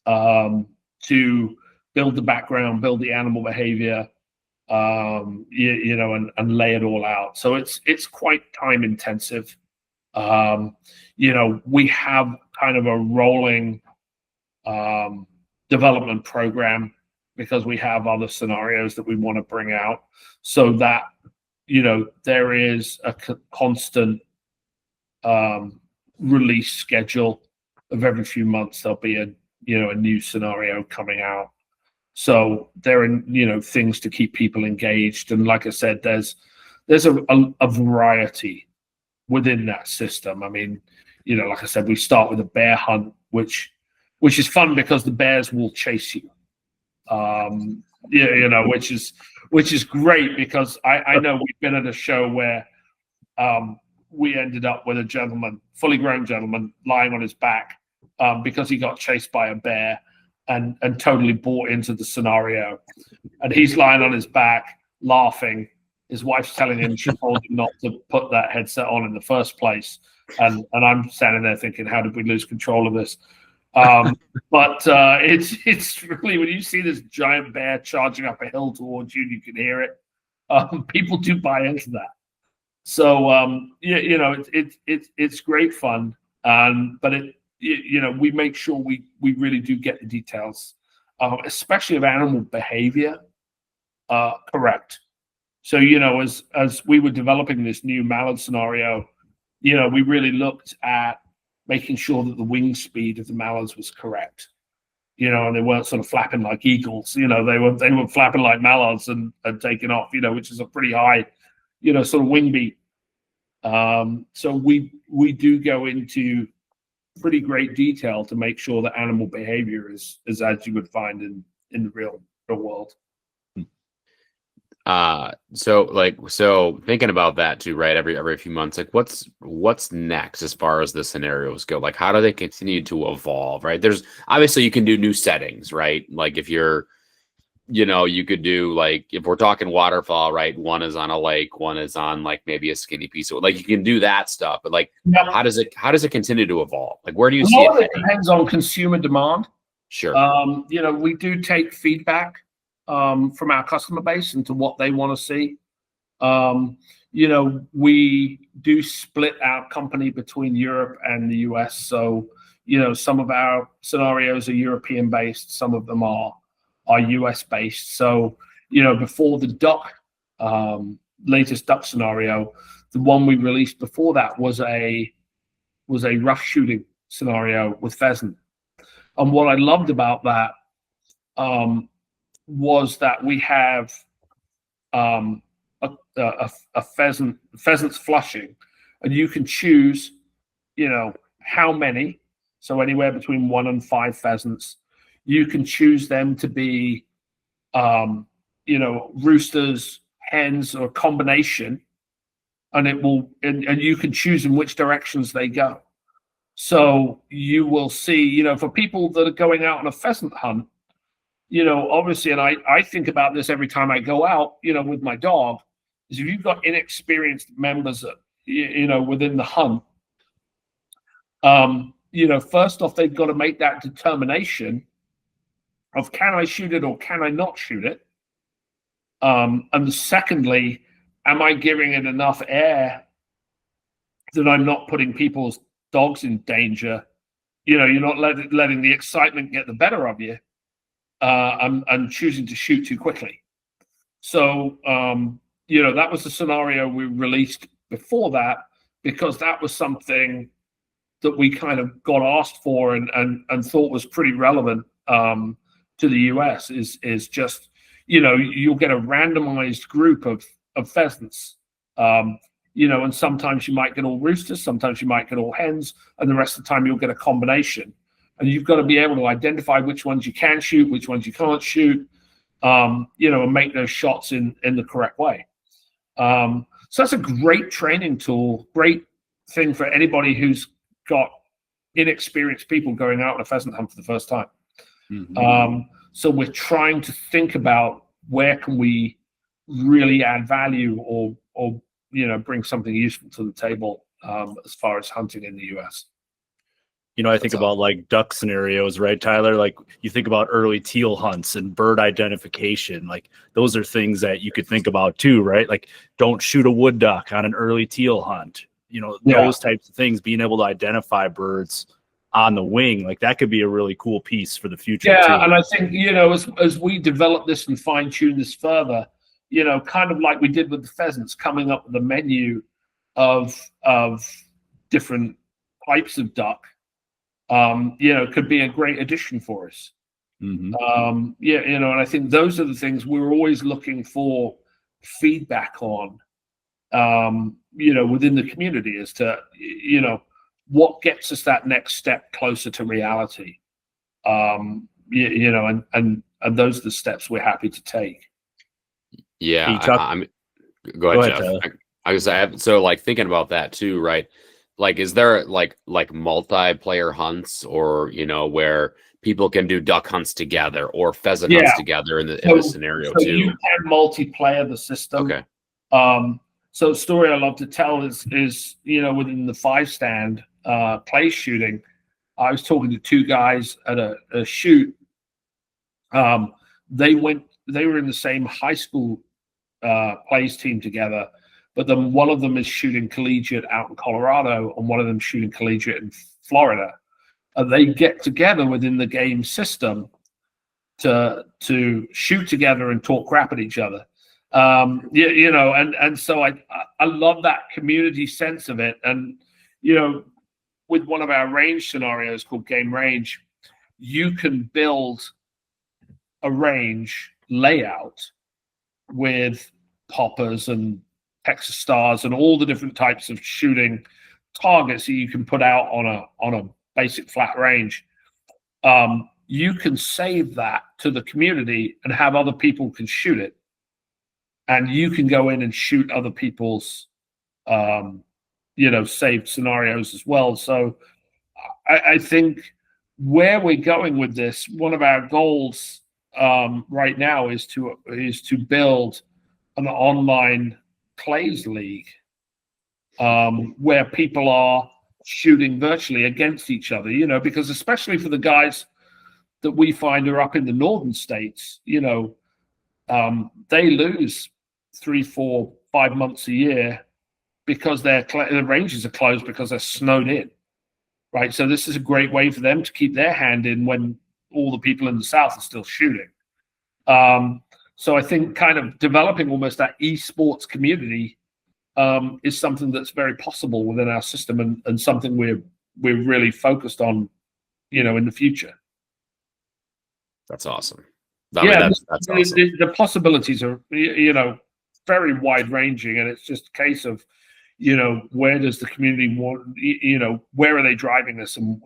to build the background, build the animal behavior, and lay it all out. So it's quite time intensive. We have kind of a rolling development program because we have other scenarios that we want to bring out, so that there is a constant release schedule of every few months. There'll be a new scenario coming out. So there are things to keep people engaged, and like I said, there's a variety within that system. I mean, like I said, we start with a bear hunt, which is fun because the bears will chase you. Which is great because I know we've been at a show where we ended up with a gentleman, fully grown gentleman, lying on his back because he got chased by a bear and totally bought into the scenario. And he's lying on his back, laughing. His wife's telling him she told him not to put that headset on in the first place. And I'm standing there thinking, how did we lose control of this? But it's really, when you see this giant bear charging up a hill towards you, you can hear it. People do buy into that. So it's great fun. But we make sure we really do get the details, especially of animal behavior, correct. So as we were developing this new mallard scenario, we really looked at making sure that the wing speed of the mallards was correct, and they weren't sort of flapping like eagles. They were flapping like mallards and taking off, which is a pretty high, sort of wing beat. So we do go into pretty great detail to make sure that animal behavior is as you would find in the real world. So thinking about that too, right? Every few months, like what's next as far as the scenarios go? Like, how do they continue to evolve, right? There's obviously you can do new settings, right? Like if you're, you could do, like, if we're talking waterfowl, right? One is on a lake, one is on like maybe a skinny piece of, like, you can do that stuff, but like, how does it continue to evolve? Like, where do you see it? It depends on consumer demand. Sure. We do take feedback from our customer base into what they want to see. We do split our company between Europe and the US. So, some of our scenarios are European based, some of them are US based. So, before the duck, latest duck scenario, the one we released before that was a rough shooting scenario with pheasant. And what I loved about that was that we have a pheasant's flushing, and you can choose, how many. So anywhere between 1 and 5 pheasants. You can choose them to be, roosters, hens, or a combination, and it will, and you can choose in which directions they go. So you will see, for people that are going out on a pheasant hunt, obviously, and I think about this every time I go out, with my dog, is if you've got inexperienced members, within the hunt, first off, they've got to make that determination of, can I shoot it or can I not shoot it? And secondly, am I giving it enough air that I'm not putting people's dogs in danger? You're not letting the excitement get the better of you. and choosing to shoot too quickly. So, that was the scenario we released before that, because that was something that we kind of got asked for and thought was pretty relevant to the US is just, you'll get a randomized group of pheasants, and sometimes you might get all roosters, sometimes you might get all hens, and the rest of the time you'll get a combination. And you've got to be able to identify which ones you can shoot, which ones you can't shoot, and make those shots in the correct way. So that's a great training tool, great thing for anybody who's got inexperienced people going out on a pheasant hunt for the first time. Mm-hmm. So we're trying to think about where can we really add value or bring something useful to the table as far as hunting in the US. I think about like duck scenarios, right, Tyler? Like you think about early teal hunts and bird identification. Like those are things that you could think about too, right? Like don't shoot a wood duck on an early teal hunt. Those types of things, being able to identify birds on the wing, like that could be a really cool piece for the future. Yeah, too. and I think, as we develop this and fine tune this further, kind of like we did with the pheasants, coming up with a menu of different types of duck, could be a great addition for us. Mm-hmm. And I think those are the things we're always looking for feedback on, within the community as to, what gets us that next step closer to reality. And those are the steps we're happy to take. Yeah. Go ahead, Jeff. I was so like thinking about that too, right? Like, is there like multiplayer hunts or, where people can do duck hunts together or pheasant hunts together in the scenario too? You can multiplayer the system. Okay. So the story I love to tell is within the 5-stand clay shooting, I was talking to two guys at a shoot. They were in the same high school plays team together, but then one of them is shooting collegiate out in Colorado and one of them shooting collegiate in Florida. And they get together within the game system to shoot together and talk crap at each other. And so I love that community sense of it. And, with one of our range scenarios called GAIM Range, you can build a range layout with poppers and Texas stars and all the different types of shooting targets that you can put out on a basic flat range. You can save that to the community and have other people can shoot it. And you can go in and shoot other people's, saved scenarios as well. So I think where we're going with this, one of our goals right now is to build an online clays league where people are shooting virtually against each other, because especially for the guys that we find are up in the northern states, they lose 3, 4, 5 months a year because their ranges are closed because they're snowed in, right? So this is a great way for them to keep their hand in when all the people in the south are still shooting. So I think kind of developing almost that esports community is something that's very possible within our system and something we're really focused on, in the future. That's awesome. That's awesome. The possibilities are, very wide ranging, and it's just a case of, where does the community want, where are they driving this and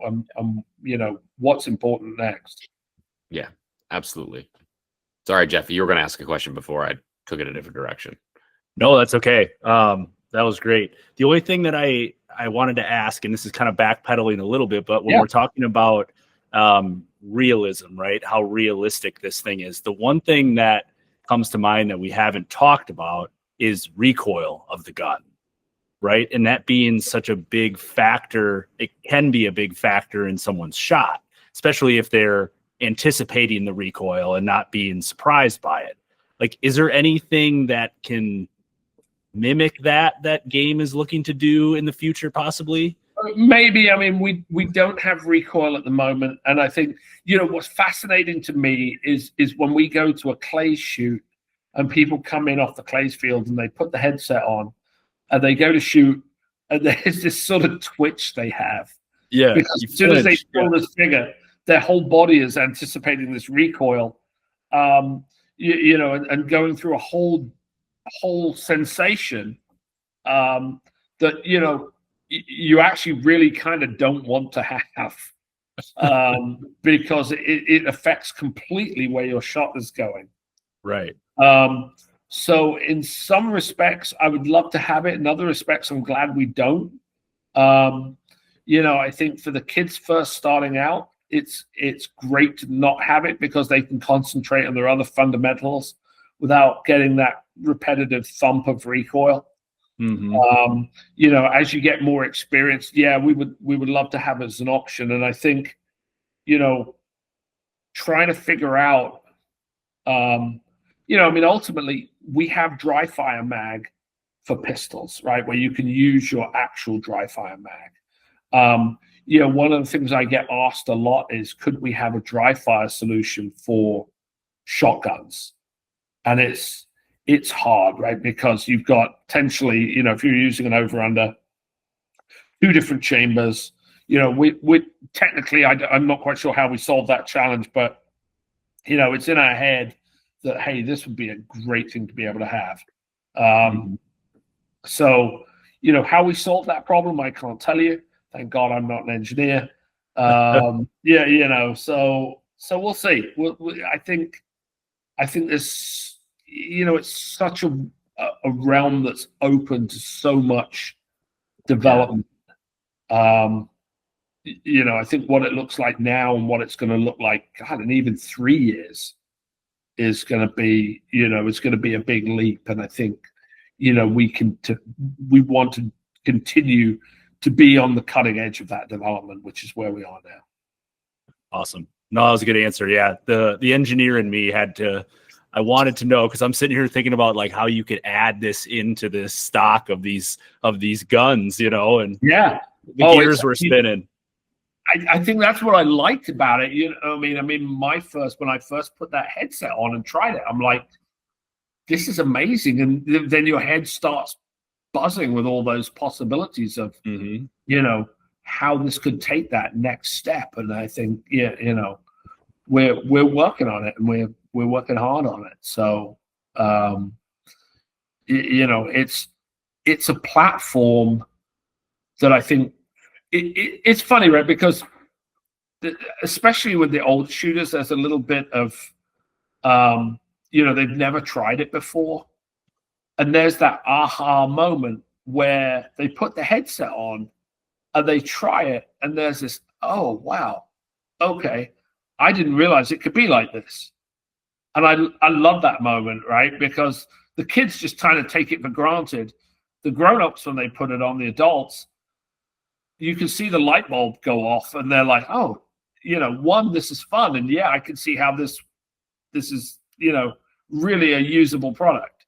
what's important next? Yeah, absolutely. Sorry, Jeff, you were going to ask a question before I took it a different direction. No, that's okay. That was great. The only thing that I wanted to ask, and this is kind of backpedaling a little bit, but when we're talking about realism, right? How realistic this thing is. The one thing that comes to mind that we haven't talked about is recoil of the gun, right? And that being such a big factor, it can be a big factor in someone's shot, especially if they're anticipating the recoil and not being surprised by it. Like, is there anything that can mimic that GAIM is looking to do in the future, possibly? Maybe. I mean, we don't have recoil at the moment, and I think what's fascinating to me is when we go to a clay shoot and people come in off the clays field and they put the headset on and they go to shoot, and there's this sort of twitch they have. Yeah, because as soon as they pull this trigger, their whole body is anticipating this recoil, and going through a whole sensation that you actually really kind of don't want to have, because it affects completely where your shot is going. Right. So in some respects, I would love to have it. In other respects, I'm glad we don't. I think for the kids first starting out, it's great to not have it because they can concentrate on their other fundamentals without getting that repetitive thump of recoil. Mm-hmm. As you get more experience, we would love to have it as an option. And I think, trying to figure out, ultimately we have dry fire mag for pistols, right? Where you can use your actual dry fire mag. One of the things I get asked a lot is, could we have a dry fire solution for shotguns? And it's hard, right? Because you've got potentially, if you're using an over-under, 2 different chambers, we technically, I'm not quite sure how we solve that challenge, but, it's in our head that, hey, this would be a great thing to be able to have. So, how we solve that problem, I can't tell you. Thank God I'm not an engineer. So we'll see. I think there's, it's such a realm that's open to so much development. I think what it looks like now and what it's going to look like, God, in even 3 years is going to be, it's going to be a big leap. And I think, we want to continue to be on the cutting edge of that development, which is where we are now. Awesome. No, that was a good answer. Yeah. The engineer in me I wanted to know, because I'm sitting here thinking about like how you could add this into this stock of these guns, and the gears were spinning. I think that's what I liked about it. When I first put that headset on and tried it, I'm like, this is amazing. And then your head starts buzzing with all those possibilities of, how this could take that next step. And I think, we're working on it, and we're working hard on it. So, it's a platform that I think it's funny, right? Because especially with the old shooters, there's a little bit of, they've never tried it before. And there's that aha moment where they put the headset on and they try it. And there's this, oh, wow. Okay. I didn't realize it could be like this. And I love that moment, right? Because the kids just kind of take it for granted. The grown-ups, when they put it on, the adults, you can see the light bulb go off and they're like, oh, this is fun. And I can see how this is, really a usable product.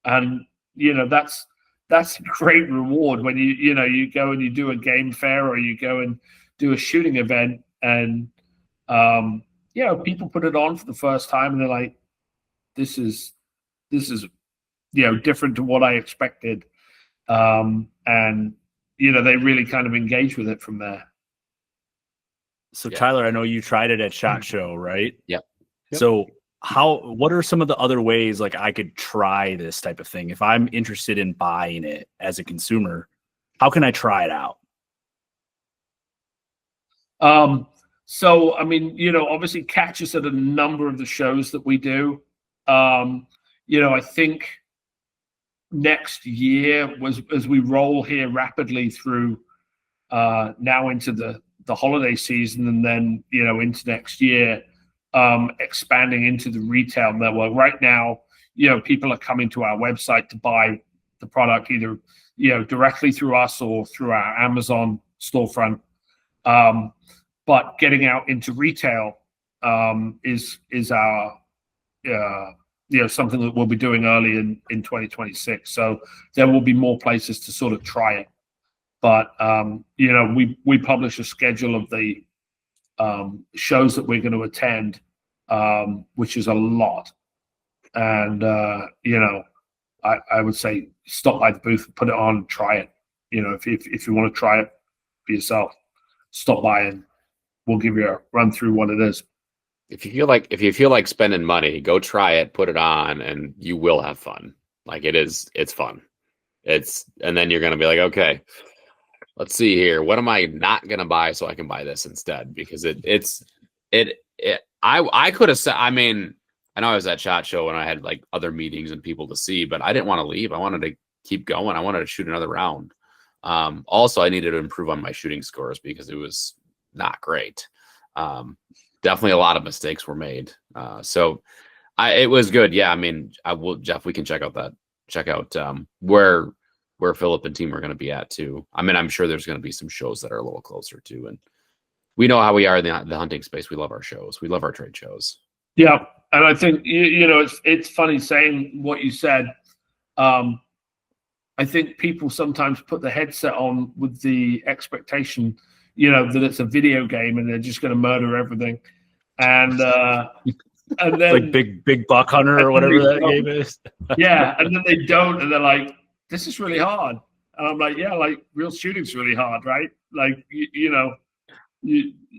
And, that's a great reward when you go and you do a game fair or you go and do a shooting event and, people put it on for the first time and they're like, this is different to what I expected. And, they really kind of engage with it from there. So Tyler, I know you tried it at SHOT Show, right? Yep. So what are some of the other ways like I could try this type of thing? If I'm interested in buying it as a consumer, how can I try it out? So, obviously catch us at a number of the shows that we do. I think next year as we roll here rapidly through now into the holiday season and then, into next year, expanding into the retail network. Right now, people are coming to our website to buy the product either, directly through us or through our Amazon storefront. But getting out into retail is our something that we'll be doing early in 2026. So there will be more places to sort of try it. But we publish a schedule of the shows that we're going to attend, which is a lot. And I would say stop by the booth, put it on, try it. If you want to try it for yourself, stop by and we'll give you a run through what it is. If you feel like spending money, go try it, put it on, and you will have fun. Like it's fun. And then you're gonna be like, okay, let's see here. What am I not gonna buy so I can buy this instead? Because I could have said, I mean, I know I was at SHOT Show and I had like other meetings and people to see, but I didn't want to leave. I wanted to keep going. I wanted to shoot another round. Also, I needed to improve on my shooting scores because it was not great. Definitely a lot of mistakes were made. So it was good. Yeah. I mean, Jeff, we can check out where Phillip and team are going to be at too. I mean, I'm sure there's going to be some shows that are a little closer too. And we know how we are in the hunting space. We love our shows. We love our trade shows. Yeah. And I think, it's funny saying what you said. I think people sometimes put the headset on with the expectation, that it's a video game and they're just going to murder everything. And then like big buck hunter or whatever that game is. Yeah. And then they don't. And they're like, this is really hard. And I'm like, yeah, like real shooting's really hard, right? Like,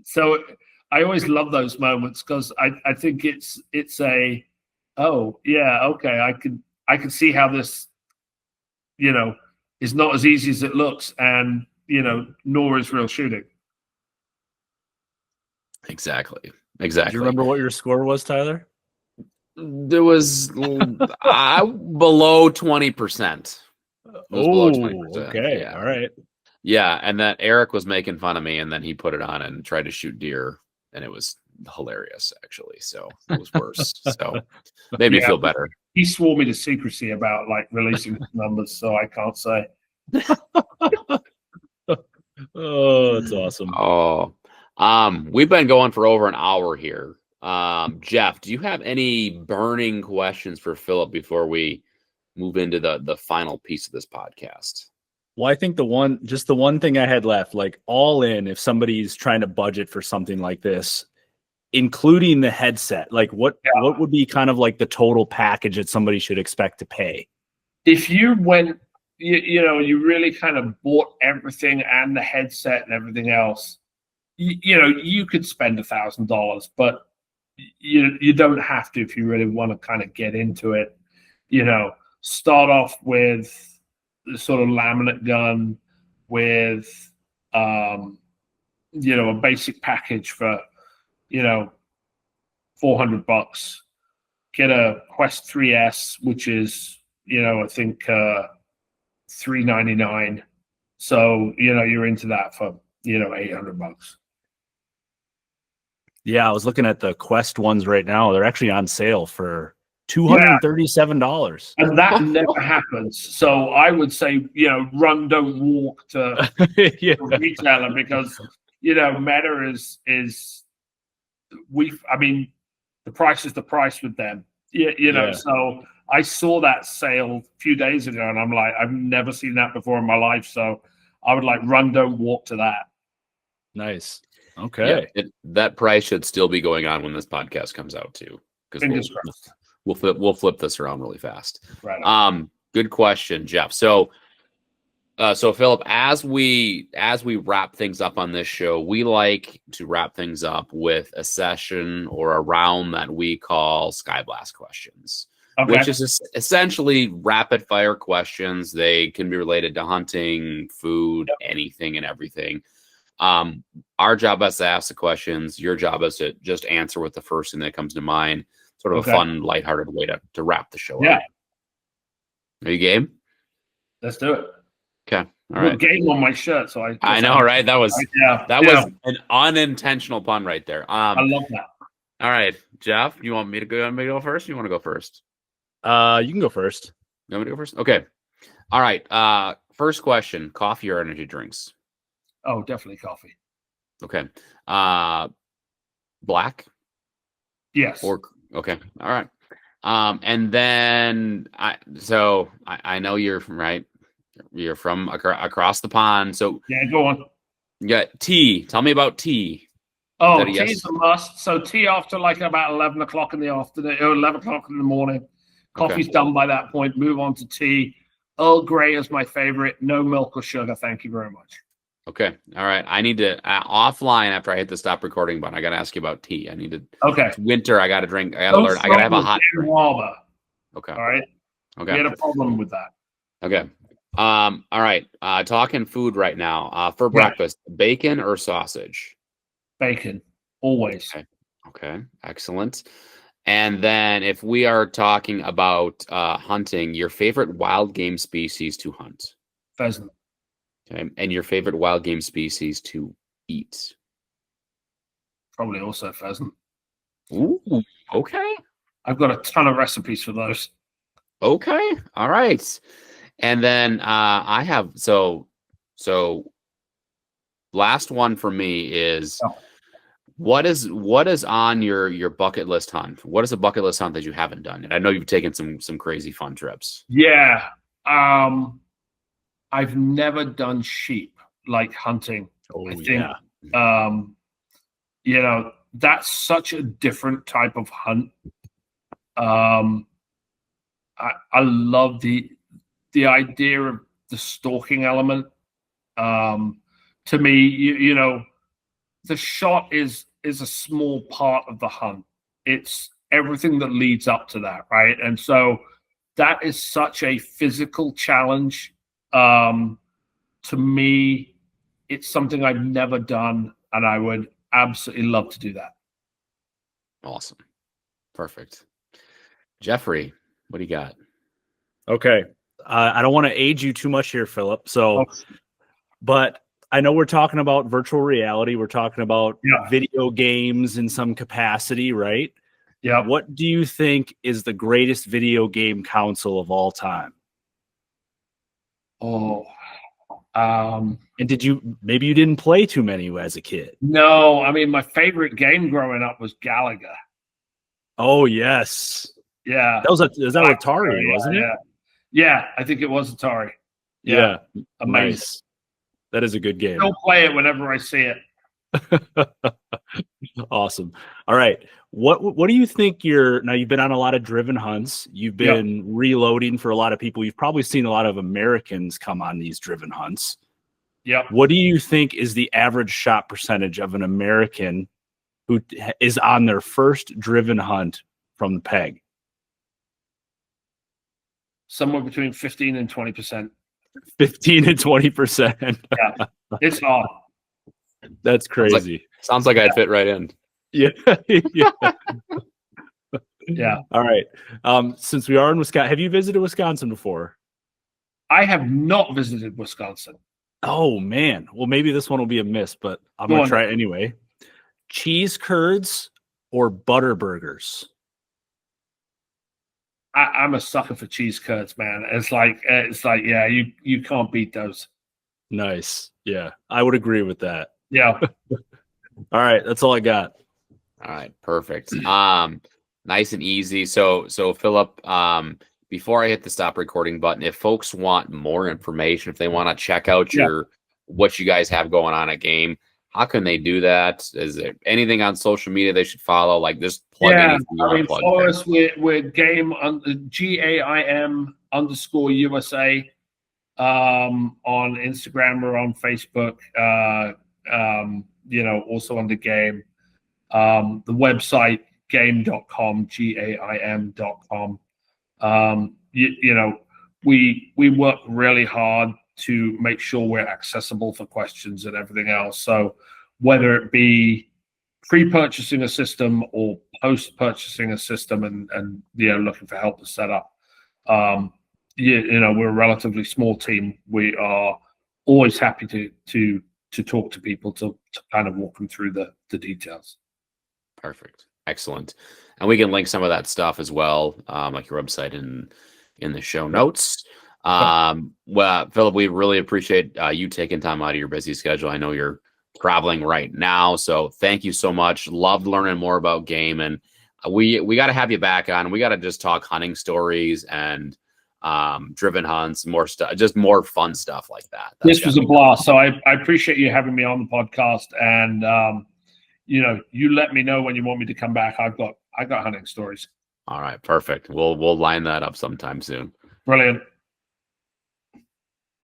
so I always love those moments because I think it's a, oh yeah, okay, I can see how this, is not as easy as it looks, and nor is real shooting. Exactly. Do you remember what your score was, Tyler? There was below 20%. Oh, okay, yeah. All right. Yeah, and that Eric was making fun of me, and then he put it on and tried to shoot deer, and it was hilarious, actually. So it was worse. So made me feel better. He swore me to secrecy about like releasing numbers, so I can't say. Oh, that's awesome. Oh, we've been going for over an hour here. Jeff, do you have any burning questions for Phillip before we move into the final piece of this podcast? Well, I think the one thing I had left, like all in, if somebody's trying to budget for something like this, including the headset, like what would be kind of like the total package that somebody should expect to pay? If you went, you really kind of bought everything and the headset and everything else, you could spend $1,000, but you don't have to if you really want to kind of get into it. Start off with the sort of laminate gun with, a basic package for, $400. Get a Quest 3S, which is, I think $399. So, you're into that for, $800. Yeah, I was looking at the Quest ones right now. They're actually on sale for $237. And that never happens. So I would say, run, don't walk to yeah. a retailer because, Meta is the price is the price with them. Yeah. So I saw that sale a few days ago and I'm like, I've never seen that before in my life. So I would like run, don't walk to that. Nice. Okay. Yeah, that price should still be going on when this podcast comes out too. Because we'll flip this around really fast. Right. Good question, Jeff. So Phillip, as we wrap things up on this show, we like to wrap things up with a session or a round that we call Sky Blast questions, which is essentially rapid fire questions. They can be related to hunting, food, anything and everything. Our job is to ask the questions. Your job is to just answer with the first thing that comes to mind. Sort of a fun, lighthearted way to wrap the show up. Are you game? Let's do it. Okay. All right. Game on my shirt, so I know, right? That was was an unintentional pun right there. I love that. All right, Jeff, you want me to go first? Or you want to go first? You can go first. You want me to go first? Okay. All right. First question: coffee or energy drinks? Oh, definitely coffee. Okay. Black? Yes. Okay. All right. And then I know you're right. You're from across the pond. So Yeah, go on. you got tea. Tell me about tea. Oh, That a yes? tea's a must. So tea after like about 11 o'clock in the afternoon, or 11 o'clock in the morning. Coffee's done by that point. Move on to tea. Earl Grey is my favorite. No milk or sugar. Thank you very much. Okay. All right. I need to offline after I hit the stop recording button. I got to ask you about tea. I need to. Okay. It's winter. I got to drink. I got to learn. I got to have a hot drink. Okay. All right. Okay. We had a problem with that. Okay. All right. Talking food right now. For breakfast, bacon or sausage? Bacon, always. Okay. Excellent. And then if we are talking about hunting, your favorite wild game species to hunt? Pheasant. Okay. And your favorite wild game species to eat? Probably also pheasant. Ooh, okay. I've got a ton of recipes for those. Okay. All right. And then I have so last one for me is what is on your bucket list hunt? What is a bucket list hunt that you haven't done? And I know you've taken some crazy fun trips. Yeah. I've never done sheep like hunting. I think you know, that's such a different type of hunt. I love the idea of the stalking element. To me, you know, the shot is a small part of the hunt. It's everything that leads up to that, right? And so that is such a physical challenge. To me, it's something I've never done, and I would absolutely love to do that. Awesome. Perfect. Jeffrey, what do you got? Okay. I don't want to age you too much here, Phillip. So, but I know we're talking about virtual reality. We're talking about video games in some capacity, right? Yeah. What do you think is the greatest video game console of all time? And maybe you didn't play too many as a kid? No, I mean, my favorite game growing up was Galaga. Oh, yes. Yeah. Is that Atari, wasn't it? Yeah, I think it was Atari. Yeah. Amazing. Nice. That is a good game. I'll play it whenever I see it. Awesome. All right. What do you think now you've been on a lot of driven hunts. You've been reloading for a lot of people. You've probably seen a lot of Americans come on these driven hunts. Yep. What do you think is the average shot percentage of an American who is on their first driven hunt from the peg? Somewhere between 15 and 20%. 15 and 20%. Yeah, it's hard. That's crazy. Sounds like I'd fit right in. Yeah. Yeah. All right. Since we are in Wisconsin, have you visited Wisconsin before? I have not visited Wisconsin. Oh, man. Well, maybe this one will be a miss, but I'm going to try it anyway. Cheese curds or butter burgers? I'm a sucker for cheese curds, man. It's like yeah, you can't beat those. Nice. Yeah, I would agree with that. Yeah. All right, that's all I got. All right, perfect. Nice and easy. So Phillip, before I hit the stop recording button, if folks want more information, if they want to check out what you guys have going on at GAIM, how can they do that? Is there anything on social media they should follow? Like just plug anything you want to plug. Follow us with GAIM on GAIM_USA on Instagram or on Facebook. You know, also under GAIM. The website gaim.com, GAIM.com. You know, we work really hard to make sure we're accessible for questions and everything else. So whether it be pre-purchasing a system or post-purchasing a system and you know, looking for help to set up, you know, we're a relatively small team. We are always happy to talk to people to kind of walk them through the details. Perfect. Excellent. And we can link some of that stuff as well, like your website in the show notes. Well, Phillip, we really appreciate you taking time out of your busy schedule. I know you're traveling right now, so thank you so much. Loved learning more about GAIM, and we got to have you back on. We got to just talk hunting stories and driven hunts, more stuff, just more fun stuff like that. This was a blast. So I appreciate you having me on the podcast, and you let me know when you want me to come back. I got hunting stories. All right, perfect. We'll line that up sometime soon. Brilliant.